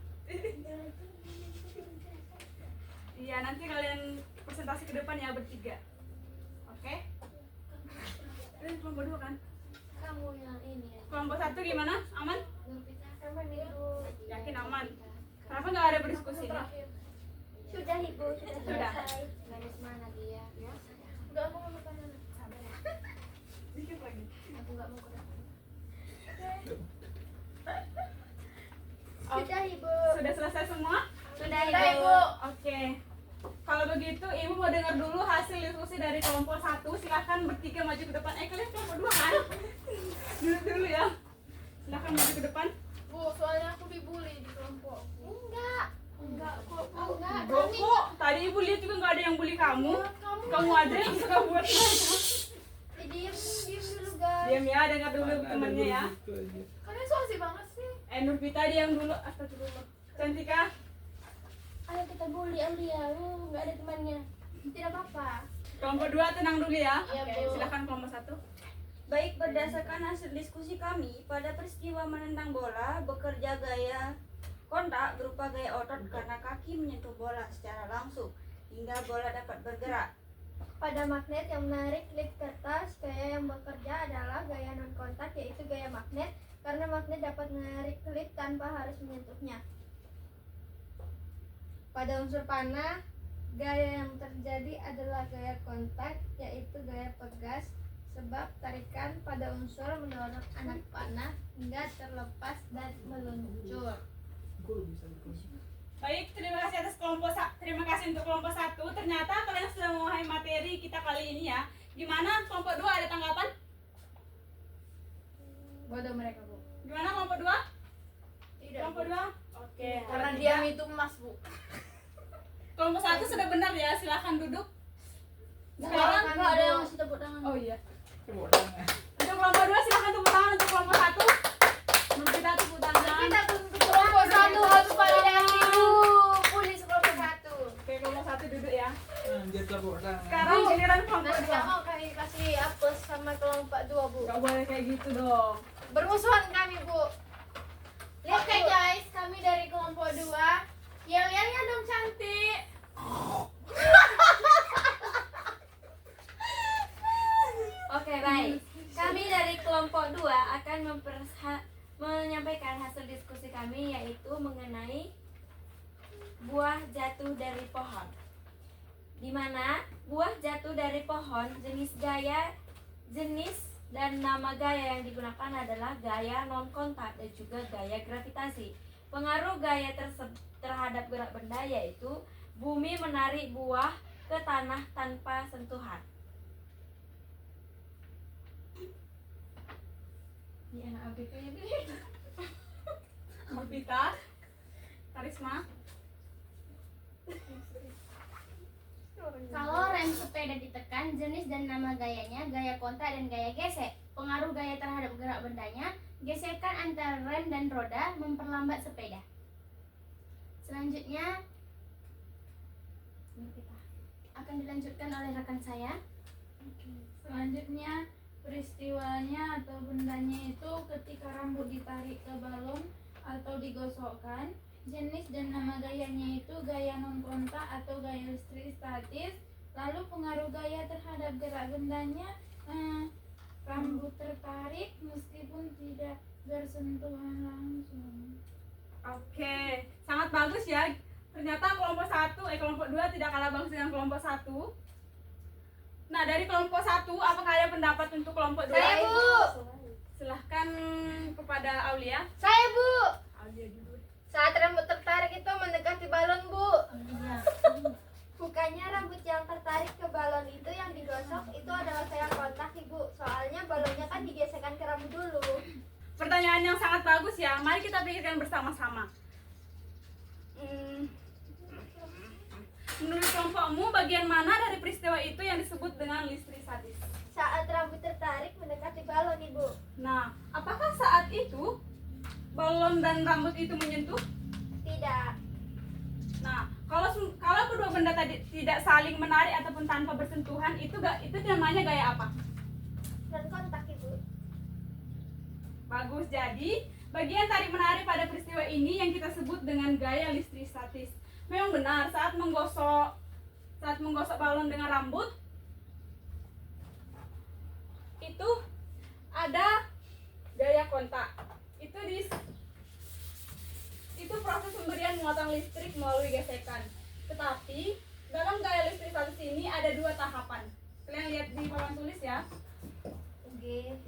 Iya, nanti kalian presentasi ke depan ya bertiga. Oke? Kalian kelompok 2 kan? Kamu yang ini ya. Kelompok 1 gimana? Aman? Nurpita aman itu. Yakin aman? Kenapa nggak ada berdiskusi nih? Sudah Ibu, sudah Sudah. selesai. Garis mana dia? Ya. enggak aku mau makan. Dikit lagi. Aku nggak mau ke depan. Sudah Ibu. Sudah selesai semua? Sudah Sudah, Ibu. Ibu. Oke. Kalau begitu, Ibu mau dengar dulu hasil diskusi dari kelompok 1. Silahkan bertiga maju ke depan. Kalian kelompok 2 kan? Duduk dulu ya. Silahkan maju ke depan. Bu, soalnya aku dibully di kelompok. Enggak kok. Enggak. Kok tadi Ibu lihat juga nggak ada yang bully kamu. Kamu aja yang suka buat mereka. Diam dulu guys. Diam ya, dengar dulu temannya ya. Kalian so asik banget sih. Nurpita diam dulu. Astagfirullah. Cantika. Ayo kita bully Aulia. Nggak ada temannya. Tidak apa-apa. Kelompok 2 tenang dulu ya. Iya, Oke, Bu. silahkan kelompok 1. Baik, berdasarkan hasil diskusi kami, pada peristiwa menendang bola, bekerja gaya kontak berupa gaya otot karena kaki menyentuh bola secara langsung hingga bola dapat bergerak. Pada magnet yang menarik klip kertas, gaya yang bekerja adalah gaya non kontak, yaitu gaya magnet karena magnet dapat menarik klip tanpa harus menyentuhnya. Pada unsur panah, gaya yang terjadi adalah gaya kontak, yaitu gaya pegas sebab tarikan pada unsur mendorong anak panah hingga terlepas dan meluncur. Baik, terima kasih atas terima kasih untuk kelompok 1. Ternyata kalian sudah menguasai materi kita kali ini ya. Gimana kelompok 2 ada tanggapan? Bodoh mereka, Bu. Gimana kelompok 2? Tidak. Kelompok 2? Oke. Karena kalau diam tidak, itu emas, Bu. kelompok 1 sudah benar ya, silahkan duduk. Sekarang Sekarang nggak ada yang masih tepuk tangan. oh iya. Untuk kelompok 2 silahkan tepuk tangan untuk kelompok 1. Kita tepuk tangan. Kita tunggu Kelompok 1 harus validasi dulu. Pulih kelompok 1. Oke, kelompok 1 duduk ya. Anjir tepuk tangan. Sekarang giliran kelompok Nanti 2. mau kami kasih apes sama kelompok 2 Bu. Gak boleh kayak gitu dong. Bermusuhan kami Bu. Oke guys, kami dari kelompok 2. Yel-yelnya dong cantik. Oke, baik. Kami dari kelompok 2 akan menyampaikan hasil diskusi kami, yaitu mengenai buah jatuh dari pohon. Di mana buah jatuh dari pohon, jenis dan nama gaya yang digunakan adalah gaya non kontak dan juga gaya gravitasi. Pengaruh gaya terhadap gerak benda yaitu bumi menarik buah ke tanah tanpa sentuhan. Ini anak ABK ya deh. Nurpita, Karisma. Kalau rem sepeda ditekan, jenis dan nama gayanya, gaya kontak dan gaya gesek. Pengaruh gaya terhadap gerak bendanya, gesekan antara rem dan roda memperlambat sepeda. Selanjutnya akan dilanjutkan oleh rekan saya. Selanjutnya peristiwanya atau bendanya itu ketika rambut ditarik ke balon atau digosokkan. Jenis dan nama gayanya itu gaya non kontak atau gaya listrik statis. Lalu pengaruh gaya terhadap gerak bendanya Rambut tertarik meskipun tidak bersentuhan langsung. Oke, sangat bagus ya. Ternyata kelompok 2 tidak kalah bagus dengan kelompok 1. Nah, dari kelompok 1, apakah ada pendapat untuk kelompok 2? Saya, Bu. Silahkan kepada Aulia. Saya, Bu. Aulia dulu. Saat rambut tertarik itu mendekati balon, Bu. Bukannya rambut yang tertarik ke balon itu yang digosok itu adalah sayang kontak, Ibu. Soalnya balonnya kan digesekkan ke rambut dulu. Pertanyaan yang sangat bagus ya. Mari kita pikirkan bersama-sama. Menurut kelompokmu, bagian mana dari peristiwa itu yang disebut dengan listrisatis? Saat rambut tertarik mendekati balon, Ibu. Nah, apakah saat itu balon dan rambut itu menyentuh? Tidak. Nah, kalau kedua benda tadi tidak saling menarik ataupun tanpa bersentuhan, itu namanya gaya apa? Non kontak, Ibu. Bagus. Jadi, bagian tarik menarik pada peristiwa ini yang kita sebut dengan gaya listrisatis. Memang benar saat menggosok balon dengan rambut itu ada gaya kontak. Itu proses pemberian muatan listrik melalui gesekan. Tetapi dalam gaya listrisatis ini ada 2 tahapan. Kalian lihat di papan tulis ya. Oke.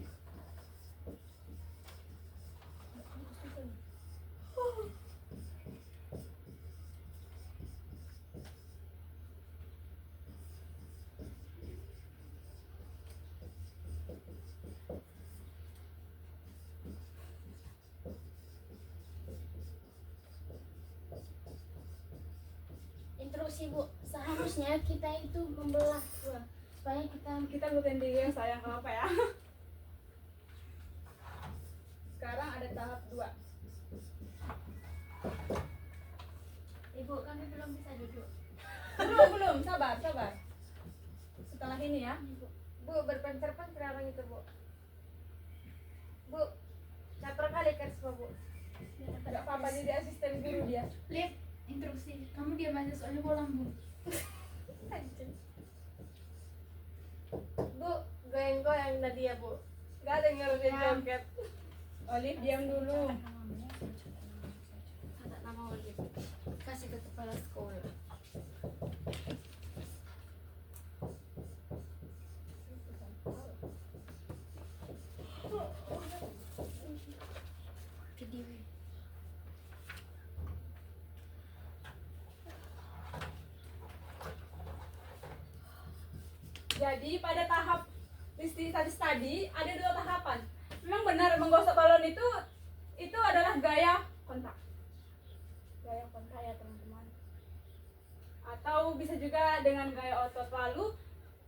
Interupsi, Bu. Seharusnya kita itu membelah dua supaya Kita bukan diri yang sayang apa ya. Sekarang ada tahap 2. Ibu, kami belum bisa duduk. Belum, sabar. Setelah ini ya. Bu, berpencar-pencar orang itu, Bu. Bu, caper kali kan semua, Bu. Gak apa-apa, jadi asisten guru dia. Lihat, interupsi. Kamu diam aja soalnya mau lambung. Bu, goyang-goyang tadi ya, Bu. Gak ada yang ngurusin joget. Olive, diam dulu. Kata nama wajib kasih ke kepala sekolah. Kediri. Jadi pada tahap listrisatis tadi ada 2 tahapan. Memang benar menggosok balon itu adalah gaya kontak. Gaya kontak ya teman-teman. Atau bisa juga dengan gaya otot. Lalu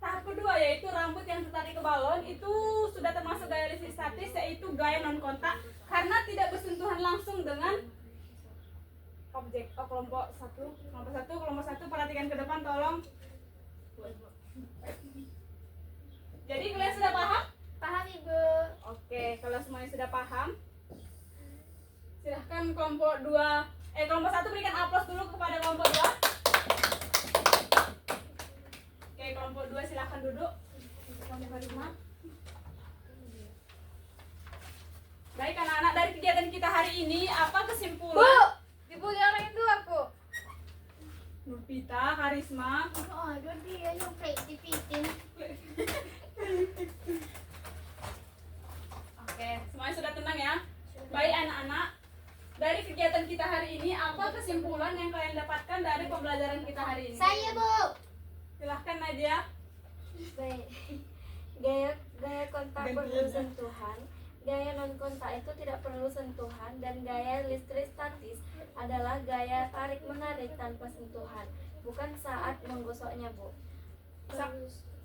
tahap kedua yaitu rambut yang tertarik ke balon itu sudah termasuk gaya listrisatis, yaitu gaya non kontak karena tidak bersentuhan langsung dengan objek. Kelompok 1 perhatikan ke depan tolong. Jadi kalian sudah paham? Paham, Ibu. Oke, kalau semuanya sudah paham, silahkan kelompok 1 berikan aplaus dulu kepada kelompok 2. Oke, kelompok 2 silahkan duduk. Baik anak-anak, dari kegiatan kita hari ini apa kesimpulan? Bu, dipuji orang itu aku. Nurpita, Karisma. Oh, aduh dia yang dipitin. Oke, semuanya sudah tenang ya? Baik anak-anak, dari kegiatan kita hari ini apa kesimpulan yang kalian dapatkan dari pembelajaran kita hari ini? Saya, Bu. Silahkan Nadia. Baik. Gaya kontak perlu sentuhan, gaya non kontak itu tidak perlu sentuhan, dan gaya listristatis adalah gaya tarik menarik tanpa sentuhan, bukan saat menggosoknya, Bu.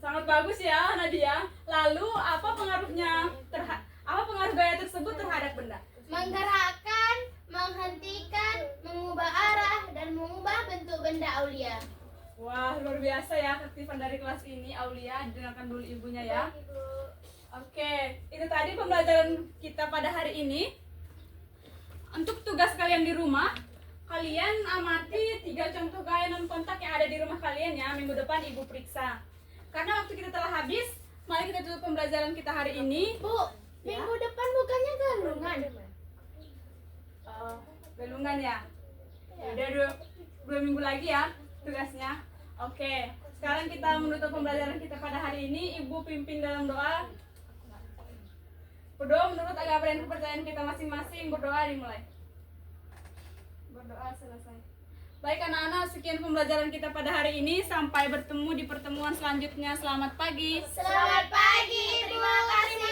Sangat bagus ya Nadia. Lalu apa pengaruh gaya tersebut terhadap benda? menggerakkan, menghentikan, mengubah arah dan mengubah bentuk benda Aulia. Wah, luar biasa ya keaktifan dari kelas ini. Aulia, dengarkan dulu ibunya ya. Oke, itu tadi pembelajaran kita pada hari ini. Untuk tugas kalian di rumah, kalian amati 3 contoh gaya non kontak yang ada di rumah kalian ya. Minggu depan ibu periksa. Karena waktu kita telah habis, Mari kita tutup pembelajaran kita hari ini. Bu, minggu depan bukannya galungan. Galungan ya. Udah dua minggu lagi ya tugasnya. Oke, sekarang kita menutup pembelajaran kita pada hari ini. Ibu pimpin dalam doa. Berdoa menurut agama dan kepercayaan kita masing-masing. Berdoa dimulai. Berdoa selesai. Baik anak-anak, sekian pembelajaran kita pada hari ini. Sampai bertemu di pertemuan selanjutnya. Selamat pagi. Selamat pagi, terima kasih